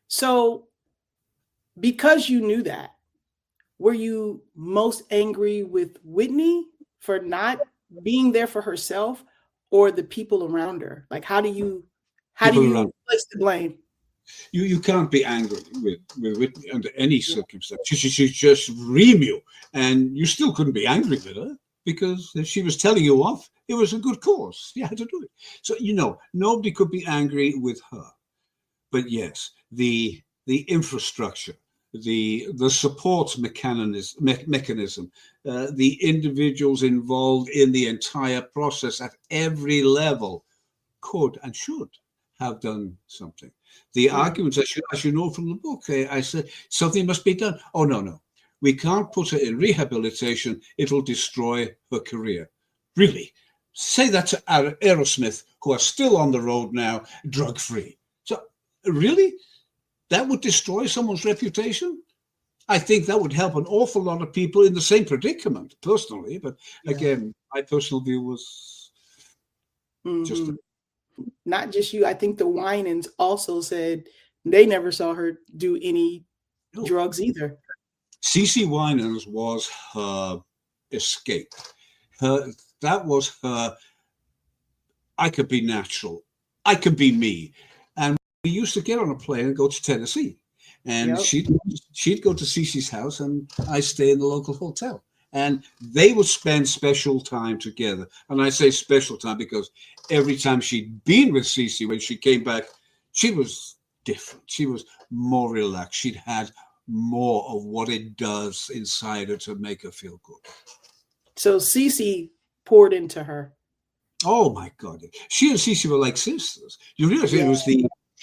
So because you knew that, were you most angry with Whitney for not being there for herself, or the people around her? Like, how do you place the blame? You can't be angry with Whitney under any circumstance. She just reamed you, and you still couldn't be angry with her because if she was telling you off, it was a good cause. You had to do it. So, nobody could be angry with her. But yes, the infrastructure, the support mechanism, the individuals involved in the entire process at every level could and should have done something. The arguments, as you know from the book, I said something must be done. Oh, no. We can't put her in rehabilitation. It'll destroy her career. Really? Say that to Aerosmith, who are still on the road now, drug-free. So, really? That would destroy someone's reputation? I think that would help an awful lot of people in the same predicament, personally. But again, my personal view was just... Not just you. I think the Winans also said they never saw her do any drugs either. CeCe Winans was her escape. That was her, I could be natural. I could be me. And we used to get on a plane and go to Tennessee. And she'd go to CeCe's house and I stay in the local hotel. And they would spend special time together. And I say special time because every time she'd been with CeCe, when she came back, she was different. She was more relaxed. She'd had more of what it does inside her to make her feel good. So CeCe poured into her. Oh my God. She and CeCe were like sisters. You realize it was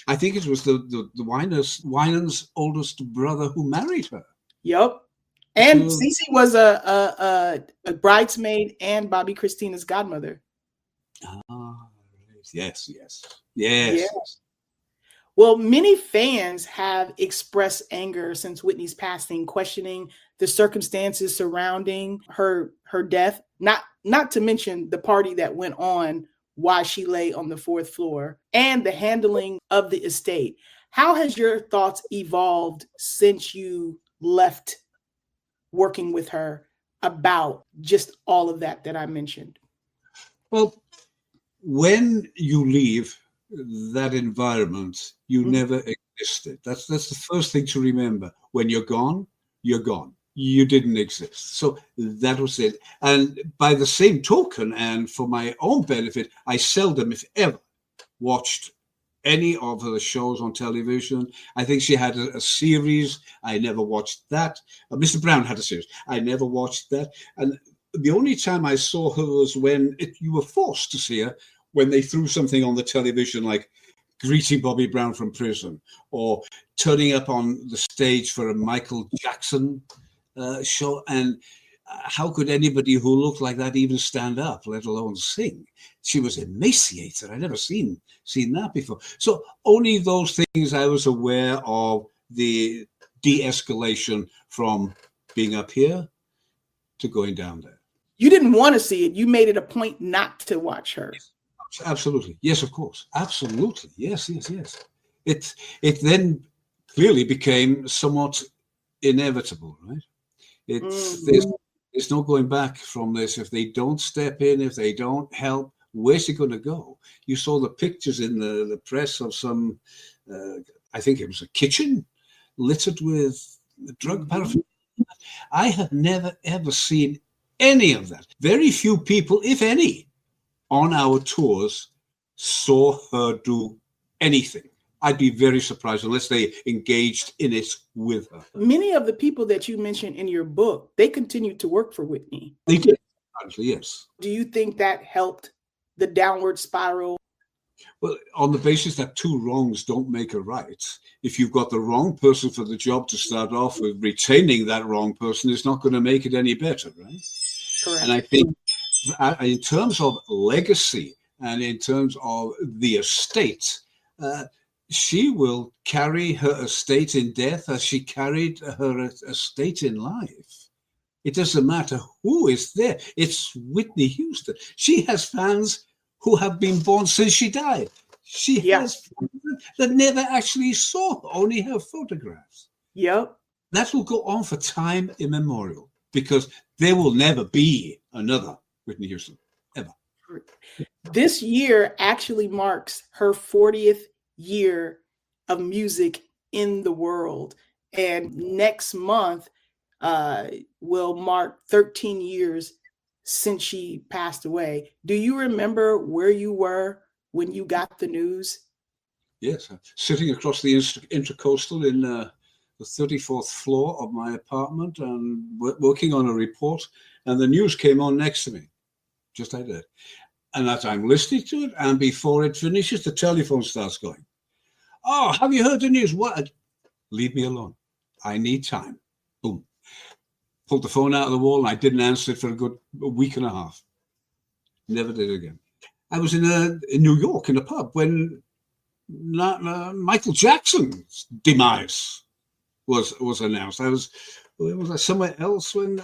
I think it was the Winans' oldest brother who married her. Yep. And CeCe was a bridesmaid and Bobby Christina's godmother. Yes. Well, many fans have expressed anger since Whitney's passing, questioning the circumstances surrounding her death, not to mention the party that went on while she lay on the 4th floor and the handling of the estate. How has your thoughts evolved since you left working with her about just all of that I mentioned? Well, when you leave that environment, you never existed. That's the first thing to remember. When you're gone, you're gone. You didn't exist. So that was it. And by the same token, and for my own benefit, I seldom, if ever, watched any of her shows on television. I think she had a series. I never watched that. Mr. Brown had a series. I never watched that. And the only time I saw her was when you were forced to see her, when they threw something on the television like greeting Bobby Brown from prison, or turning up on the stage for a Michael Jackson show. And how could anybody who looked like that even stand up, let alone sing? She was emaciated. I'd never seen that before. So only those things I was aware of, the de-escalation from being up here to going down there. You didn't want to see it. You made it a point not to watch her. Absolutely. Yes, of course. Absolutely. Yes. It then clearly became somewhat inevitable, right? There's no going back from this. If they don't step in, if they don't help, where's it going to go? You saw the pictures in the press of some, I think it was a kitchen littered with drug paraphernalia. I have never, ever seen any of that. Very few people, if any, on our tours saw her do anything. I'd be very surprised unless they engaged in it with her. Many of the people that you mentioned in your book, they continued to work for Whitney. They did, actually, yes. Do you think that helped the downward spiral? Well, on the basis that two wrongs don't make a right, if you've got the wrong person for the job to start off with, retaining that wrong person is not going to make it any better, right? Correct. And I think in terms of legacy and in terms of the estate, she will carry her estate in death as she carried her estate in life. It doesn't matter who is there. It's Whitney Houston. She has fans who have been born since she died. She has fans that never actually saw her, only her photographs. Yep. That will go on for time immemorial because there will never be another Whitney Houston, ever. This year actually marks her 40th year of music in the world. And next month will mark 13 years since she passed away. Do you remember where you were when you got the news? Yes, sitting across the intercoastal in the 34th floor of my apartment and working on a report, and the news came on next to me, just like that. And as I'm listening to it, and before it finishes, the telephone starts going. Oh, have you heard the news? What? Leave me alone. I need time. Boom. Pulled the phone out of the wall, and I didn't answer it for a week and a half. Never did again. I was in New York in a pub when Michael Jackson's demise was announced. I was somewhere else when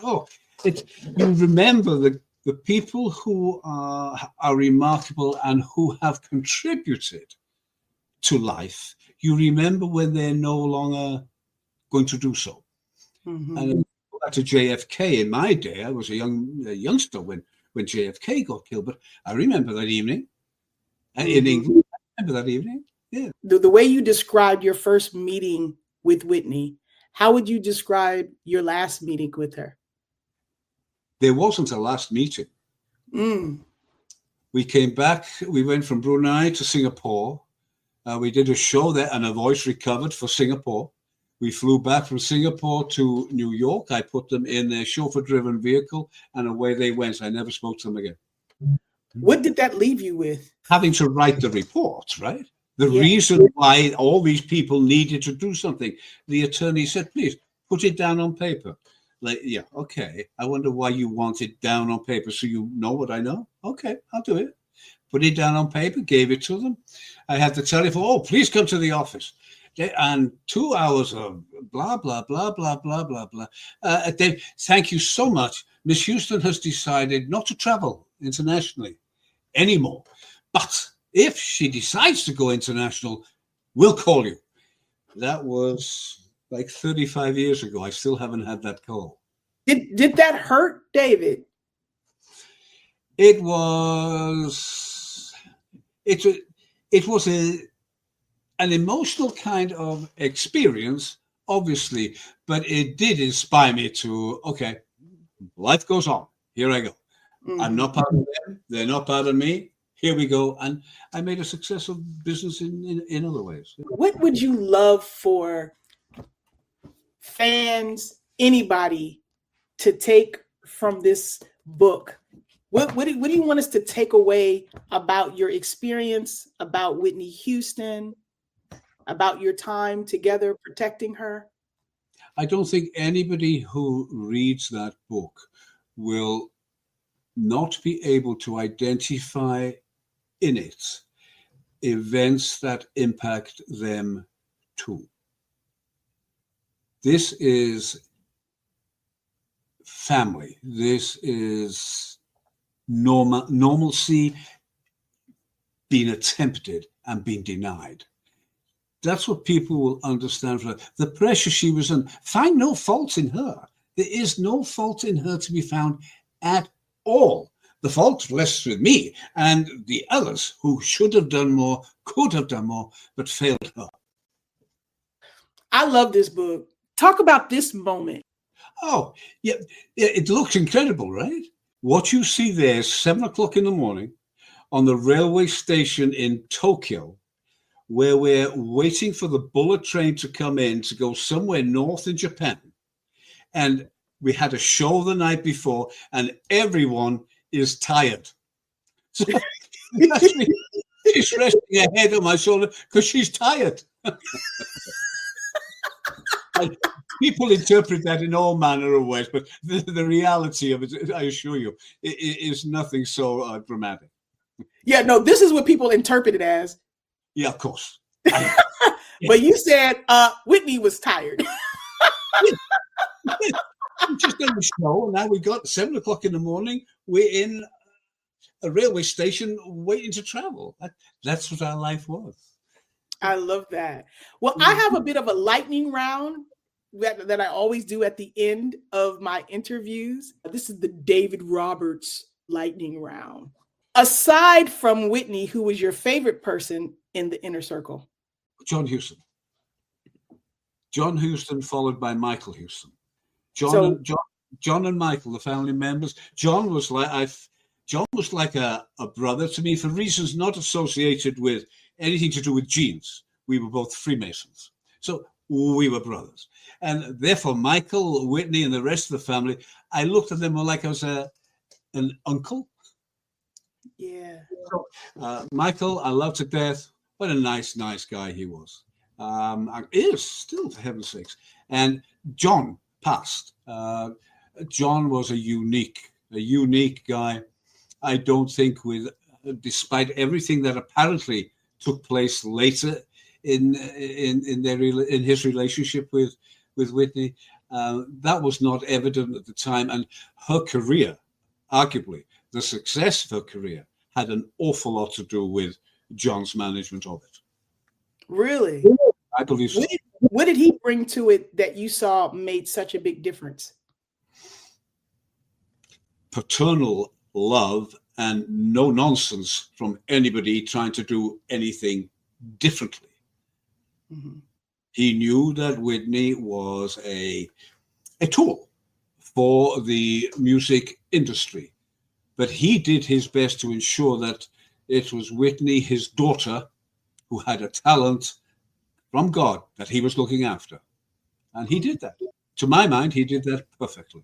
you remember the people who are remarkable and who have contributed to life. You remember when they're no longer going to do so. Mm-hmm. And back to JFK, in my day, I was a youngster when JFK got killed, but I remember that evening. And in England, I remember that evening. Yeah. The way you described your first meeting with Whitney, how would you describe your last meeting with her? There wasn't a last meeting. We came back. We went from Brunei to Singapore. We did a show there, and her voice recovered for Singapore. We flew back from Singapore to New York. I put them in their chauffeur-driven vehicle, and away they went. I never spoke to them again. What did that leave you with? Having to write the report, right? The reason why all these people needed to do something. The attorney said, please, put it down on paper. Like, yeah, okay. I wonder why you want it down on paper, so you know what I know? Okay, I'll do it. Put it down on paper, gave it to them. I had the telephone, oh, please come to the office. And 2 hours of blah, blah, blah, blah, blah, blah, blah. Then, thank you so much. Miss Houston has decided not to travel internationally anymore. But if she decides to go international, we'll call you. That was like 35 years ago. I still haven't had that call. Did that hurt, David? It was an emotional kind of experience, obviously, but it did inspire me to, okay, life goes on. Here I go. I'm not part of them. They're not part of me. Here we go. And I made a success of business in other ways. What would you love for fans, anybody, to take from this book? What do you want us to take away about your experience, about Whitney Houston, about your time together protecting her? I don't think anybody who reads that book will not be able to identify in it events that impact them too. This is family. This is normalcy being attempted and being denied. That's what people will understand from her. The pressure she was in. Find no fault in her. There is no fault in her to be found at all. The fault rests with me and the others who should have done more, could have done more, but failed her. I love this book. Talk about this moment. Oh, yeah, it looks incredible, right? What you see there is 7 o'clock in the morning on the railway station in Tokyo, where we're waiting for the bullet train to come in to go somewhere north in Japan. And we had a show the night before, and everyone is tired. So she's resting her head on my shoulder because she's tired. People interpret that in all manner of ways, but the reality of it, I assure you, is nothing so dramatic. Yeah, no, this is what people interpret it as. Yeah, of course. But you said Whitney was tired. We just done the show, and now we got 7 o'clock in the morning. We're in a railway station waiting to travel. That's what our life was. I love that. Well, I have a bit of a lightning round that I always do at the end of my interviews. This is the David Roberts lightning round. Aside from Whitney, who was your favorite person in the inner circle? John Huston. John Huston, followed by Michael Huston. John and Michael, the family members. John was like a brother to me for reasons not associated with anything to do with genes. We were both Freemasons, so we were brothers, and therefore Michael, Whitney, and the rest of the family, I looked at them more like I was an uncle. Yeah. Michael, I love to death. What a nice guy he was. Is still, for heaven's sakes. And John passed. John was a unique guy. I don't think, despite everything that apparently took place later in his relationship with Whitney, that was not evident at the time. And her career, arguably, the success of her career, had an awful lot to do with John's management of it. Really? I believe so. What did he bring to it that you saw made such a big difference? Paternal love and no nonsense from anybody trying to do anything differently. Mm-hmm. He knew that Whitney was a tool for the music industry, but he did his best to ensure that it was Whitney, his daughter, who had a talent from God that he was looking after. And he did that. To my mind, he did that perfectly.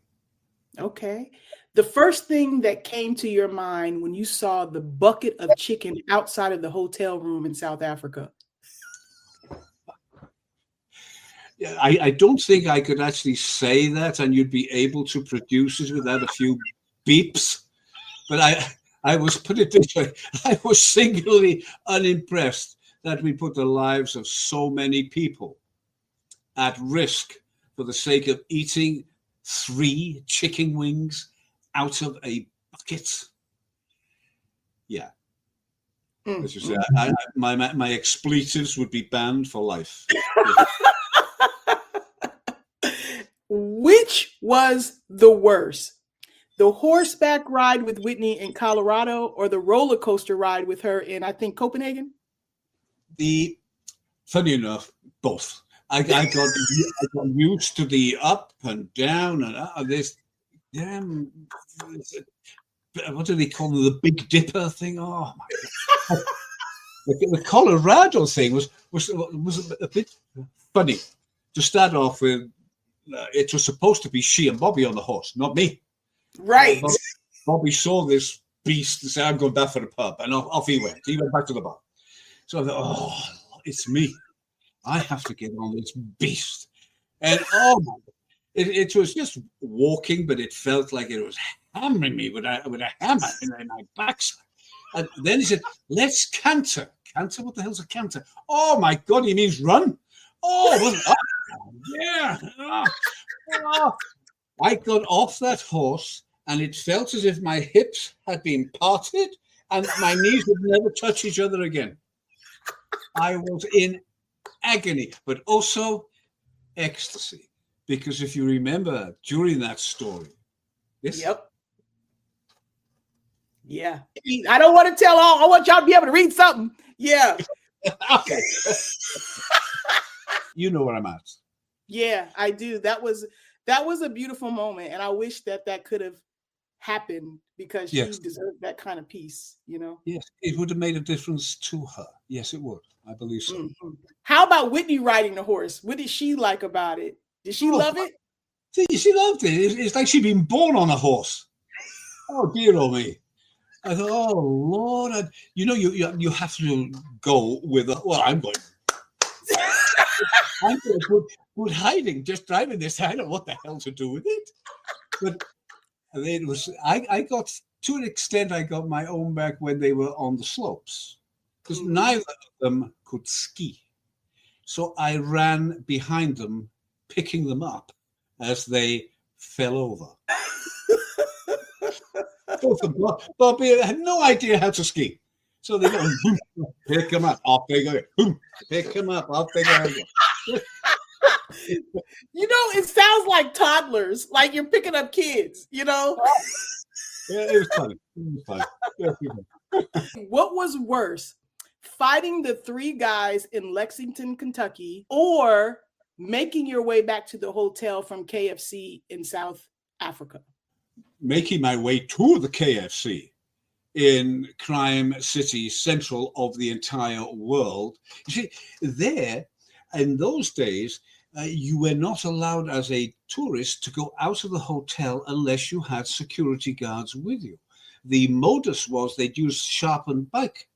Okay. The first thing that came to your mind when you saw the bucket of chicken outside of the hotel room in South Africa? I don't think I could actually say that and you'd be able to produce it without a few beeps. But I was, put it this way, I was singularly unimpressed that we put the lives of so many people at risk for the sake of eating 3 chicken wings out of a bucket. Yeah. As you say, my expletives would be banned for life. Which was the worst? The horseback ride with Whitney in Colorado or the roller coaster ride with her in, I think, Copenhagen? Funny enough, both. I got used to the up and down and this damn, what do they call them? The Big Dipper thing? Oh my God. The Colorado thing was a bit funny. To start off with, it was supposed to be she and Bobby on the horse, not me. Right. Bobby saw this beast and said, I'm going back for the pub. And off he went. He went back to the bar. So I thought, oh, it's me. I have to get on this beast. And it was just walking, but it felt like it was hammering me with a hammer in my backside. And then he said, let's canter. Canter? What the hell's a canter? Oh my God, he means run. Yeah. I got off that horse and it felt as if my hips had been parted and my knees would never touch each other again. I was in agony, but also ecstasy. Because if you remember during that story, Yep. Yeah. I don't want to tell all. I want y'all to be able to read something. Yeah. Okay. You know where I'm at. Yeah, I do. That was a beautiful moment. And I wish that could have happened because she deserved that kind of peace, you know? Yes, it would have made a difference to her. Yes, it would. I believe so. Mm-hmm. How about Whitney riding the horse? What did she like about it? Did she love it? She loved it. It's like she'd been born on a horse. Oh, dear oh me. I thought, oh, Lord. You have to go with I'm going. I'm going to put hiding, just driving this. I don't know what the hell to do with it. But it was, I got, to an extent, I got my own back when they were on the slopes. Because neither of them could ski. So I ran behind them, picking them up as they fell over. Both of them, Bobby had no idea how to ski. So they go, pick them up, off they go. Pick them up, off they go. You know, it sounds like toddlers, like you're picking up kids, you know? Yeah, it was funny. What was worse, fighting the three guys in Lexington, Kentucky, or making your way back to the hotel from KFC in South Africa? Making my way to the KFC in Crime City, central of the entire world. You see, there, in those days, you were not allowed as a tourist to go out of the hotel unless you had security guards with you. The modus was they'd use sharpened bicycle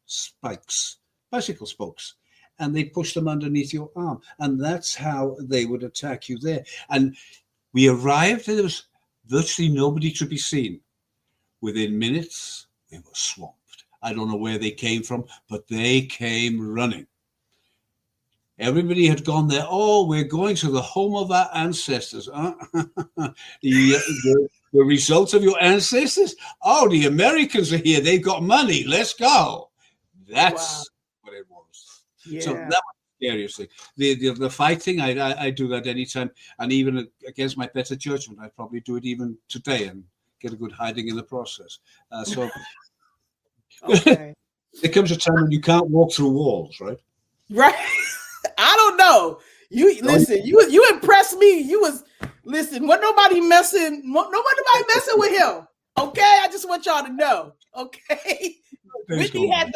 spokes, and they'd push them underneath your arm. And that's how they would attack you there. And we arrived, and there was virtually nobody to be seen. Within minutes, they were swamped. I don't know where they came from, but they came running. Everybody had gone there. Oh, we're going to the home of our ancestors. The result of your ancestors? Oh, the Americans are here. They've got money. Let's go. That's what it was. Yeah. So that was the scariest thing. The fighting, I do that anytime. And even against my better judgment, I'd probably do it even today and get a good hiding in the process. Okay. There comes a time when you can't walk through walls, right? Right. I don't know. You listen. You impressed me. Listen. Wasn't nobody messing with him. Okay, I just want y'all to know. Okay, Whitney had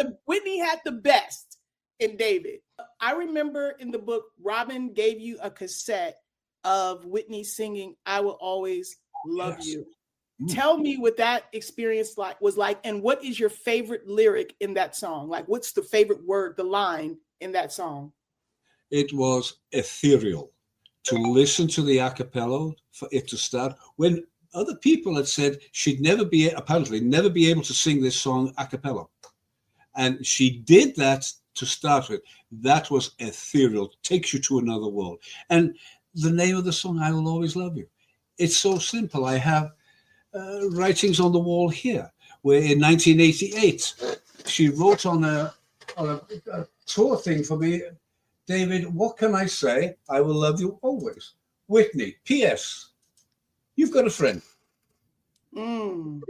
the best in David. I remember in the book, Robin gave you a cassette of Whitney singing "I Will Always Love You." Tell me what that experience was like, and what is your favorite lyric in that song? Like, what's the favorite word, the line in that song? It was ethereal to listen to the a cappella, for it to start when other people had said she'd apparently never be able to sing this song a cappella. And she did that to start with. That was ethereal, takes you to another world. And the name of the song, I Will Always Love You. It's so simple. I have writings on the wall here, where in 1988, she wrote on a tour thing for me, David, what can I say? I will love you always. Whitney, P.S. You've got a friend. Mm.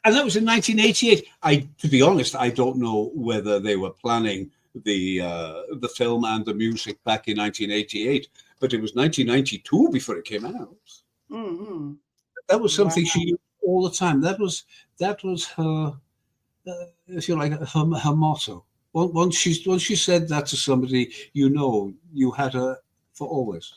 And that was in 1988. To be honest, I don't know whether they were planning the film and the music back in 1988, but it was 1992 before it came out. Mm-hmm. That was something she used all the time. That was her, if you like, her motto. Once she said that to somebody, you had her for always.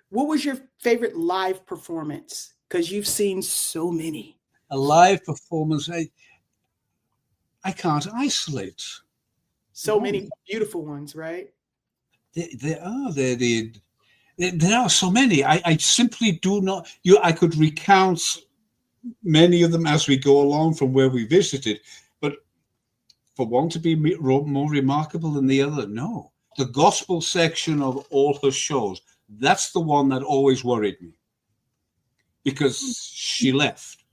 What was your favorite live performance? Because you've seen so many. A live performance, I can't isolate. So many beautiful ones, right? There are so many. I simply do not. I could recount many of them as we go along from where we visited, but for one to be more remarkable than the other, no. The gospel section of all her shows, that's the one that always worried me, because she left.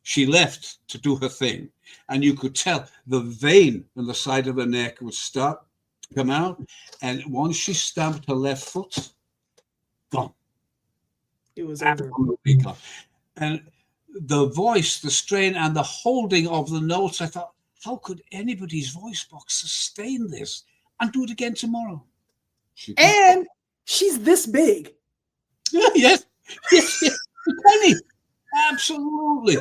She left to do her thing, and you could tell the vein on the side of her neck would start to come out, and once she stamped her left foot, gone. It was absolutely gone. And the voice, the strain, and the holding of the notes, I thought, how could anybody's voice box sustain this and do it again tomorrow? And she's this big. Yes. Tiny. Absolutely.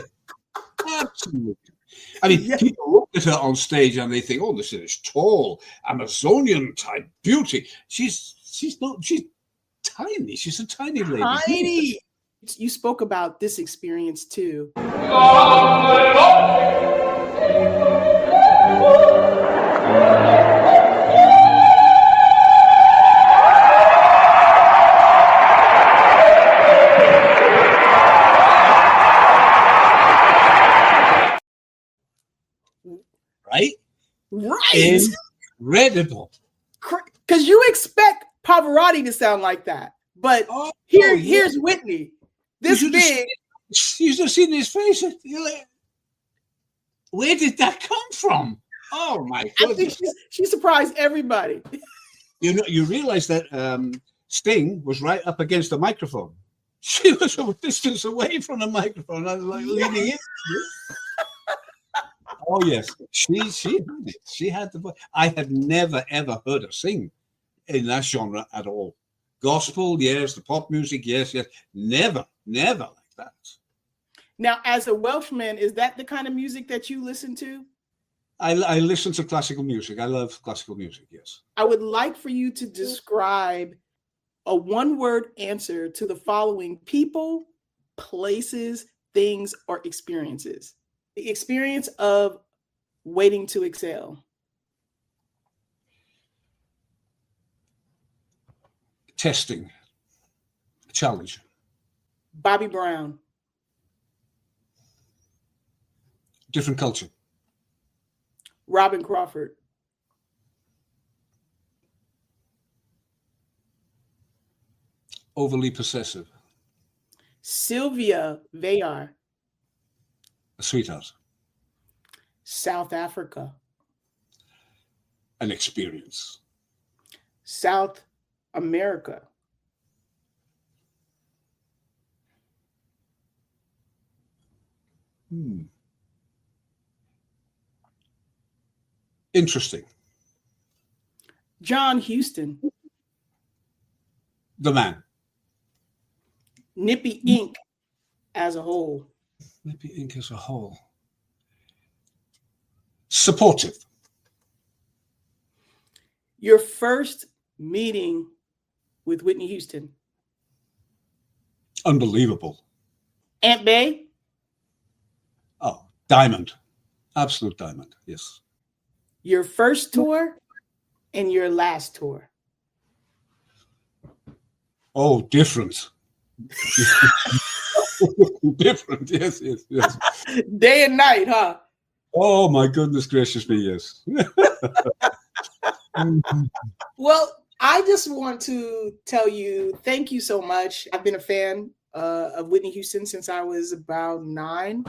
I mean, people look at her on stage and they think, oh, this is tall, Amazonian type beauty. She's not, she's tiny. She's a tiny lady. Tiny. You spoke about this experience too. Right. Incredible. Because you expect Pavarotti to sound like that. But here's Whitney. This big. You just seen his face. You're like, where did that come from? Oh my goodness. I think she surprised everybody. You realize that Sting was right up against the microphone. She was a distance away from the microphone. I was like leaning in. Oh yes, she had the voice. I had never ever heard her sing in that genre at all. Gospel, yes. The pop music, yes. Never like that. Now, as a Welshman, is that the kind of music that you listen to? I listen to classical music. I love classical music, yes. I would like for you to describe a one-word answer to the following people, places, things, or experiences. The experience of waiting to exhale. Testing. Challenge. Bobby Brown. Different culture. Robin Crawford. Overly possessive. Sylvia Vayar. A sweetheart. South Africa. An experience. South America. Interesting. John Houston. The man. Nippy Inc. as a whole. Nippy Inc. as a whole. Supportive. Your first meeting with Whitney Houston. Unbelievable. Aunt Bay. Oh, diamond. Absolute diamond, yes. Your first tour and your last tour. Oh, different. Different, yes. Day and night, huh? Oh, my goodness gracious me, yes. Well, I just want to tell you, thank you so much. I've been a fan of Whitney Houston since I was about 9.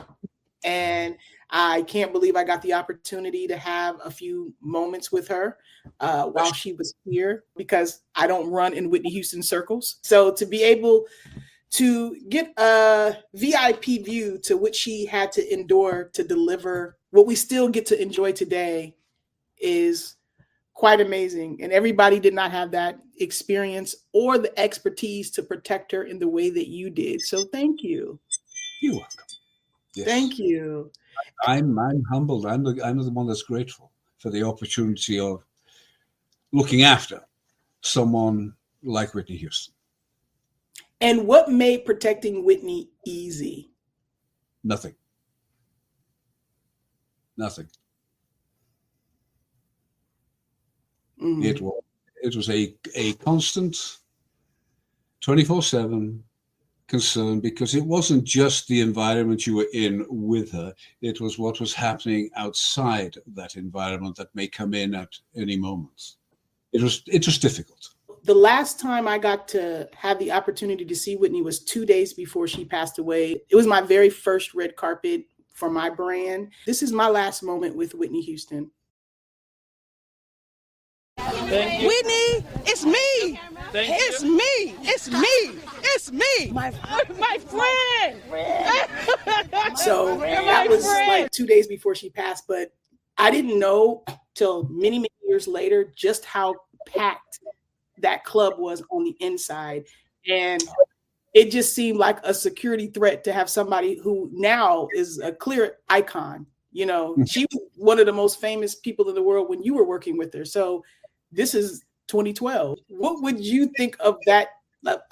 And I can't believe I got the opportunity to have a few moments with her while she was here, because I don't run in Whitney Houston circles. So to be able to get a VIP view to which she had to endure to deliver what we still get to enjoy today is quite amazing. And everybody did not have that experience or the expertise to protect her in the way that you did. So thank you. You're welcome. Yes. Thank you. I'm humbled. I'm the one that's grateful for the opportunity of looking after someone like Whitney Houston. And what made protecting Whitney easy? Nothing. Nothing. It was a constant 24/7 concern, because it wasn't just the environment you were in with her, it was what was happening outside that environment that may come in at any moment. It was difficult. The last time I got to have the opportunity to see Whitney was 2 days before she passed away. It was my very first red carpet for my brand. This is my last moment with Whitney Houston. Whitney, it's me. It's me. It's me. It's me. My friend. So that was like 2 days before she passed, but I didn't know till many, many years later just how packed that club was on the inside. And it just seemed like a security threat to have somebody who now is a clear icon. You know, she was one of the most famous people in the world when you were working with her. So this is 2012. What would you think of that,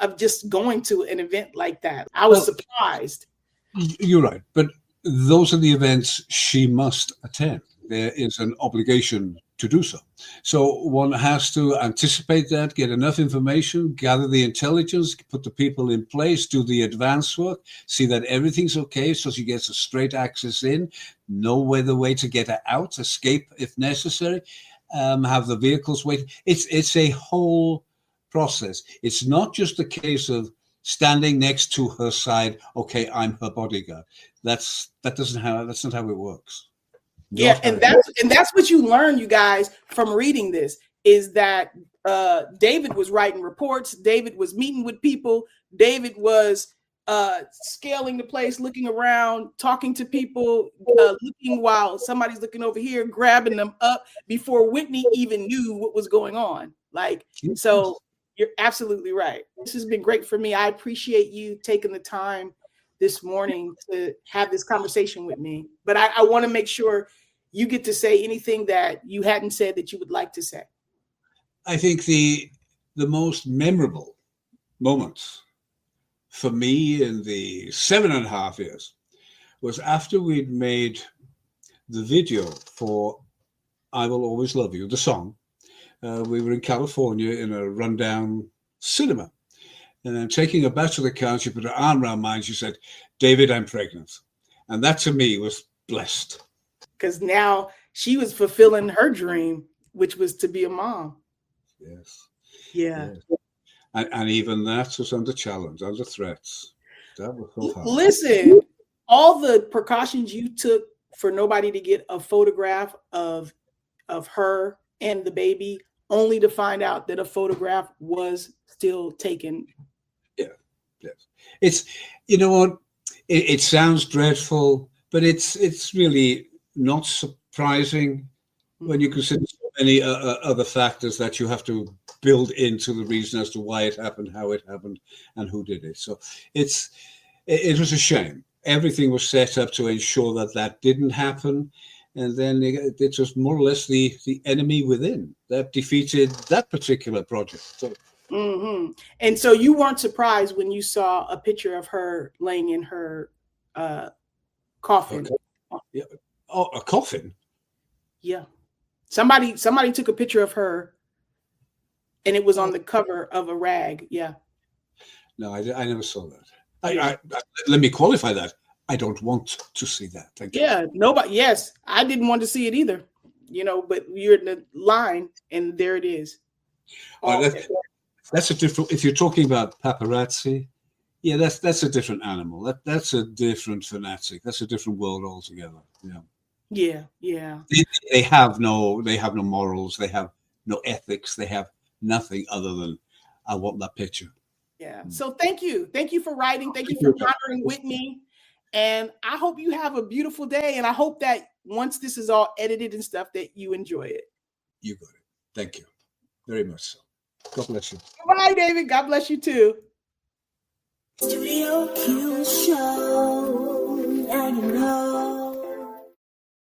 of just going to an event like that? I was surprised. You're right. But those are the events she must attend. There is an obligation to do so. So one has to anticipate that, get enough information, gather the intelligence, put the people in place, do the advance work, see that everything's okay so she gets a straight access in, know where the way to get her out, escape if necessary, have the vehicles wait. It's a whole process. It's not just a case of standing next to her side, okay, I'm her bodyguard. That's not how it works. Yeah, and that's what you learn, you guys, from reading this, is that David was writing reports, David was meeting with people, David was scaling the place, looking around, talking to people, looking while somebody's looking over here, grabbing them up before Whitney even knew what was going on. Like, so you're absolutely right. This has been great for me. I appreciate you taking the time this morning to have this conversation with me. But I want to make sure you get to say anything that you hadn't said that you would like to say. I think the most memorable moments for me in the 7.5 years was after we'd made the video for I Will Always Love You, the song. We were in California in a rundown cinema. And then taking her back to the couch, she put her arm around mine. She said, "David, I'm pregnant." And that to me was blessed. Because now she was fulfilling her dream, which was to be a mom. Yes. Yeah. Yes. And even that was under challenge, under threats. That was so hard. Listen, all the precautions you took for nobody to get a photograph of her and the baby, only to find out that a photograph was still taken. Yeah. Yes. It's, you know what? It sounds dreadful, but it's really not surprising when you consider so many other factors that you have to build into the reason as to why it happened, how it happened, and who did it. So it was a shame. Everything was set up to ensure that didn't happen. And then it was more or less the enemy within that defeated that particular project. So, And so you weren't surprised when you saw a picture of her laying in her coffin. Yeah. Oh, a coffin? Yeah. Somebody took a picture of her and it was on the cover of a rag. Yeah. No, I never saw that. Let me qualify that. I don't want to see that. Thank you. Yeah, nobody. Yes, I didn't want to see it either. You know, but you're in the line, and there it is. That's a different. If you're talking about paparazzi, yeah, that's a different animal. That's a different fanatic. That's a different world altogether. Yeah. Yeah. They have no morals. They have no ethics. They have nothing other than I want that picture. Yeah. So thank you for writing. Thank you for honoring Whitney. And I hope you have a beautiful day. And I hope that once this is all edited and stuff, that you enjoy it. You got it. Thank you very much so. God bless you. Bye, David. God bless you too. Studio Q Show. Now you know.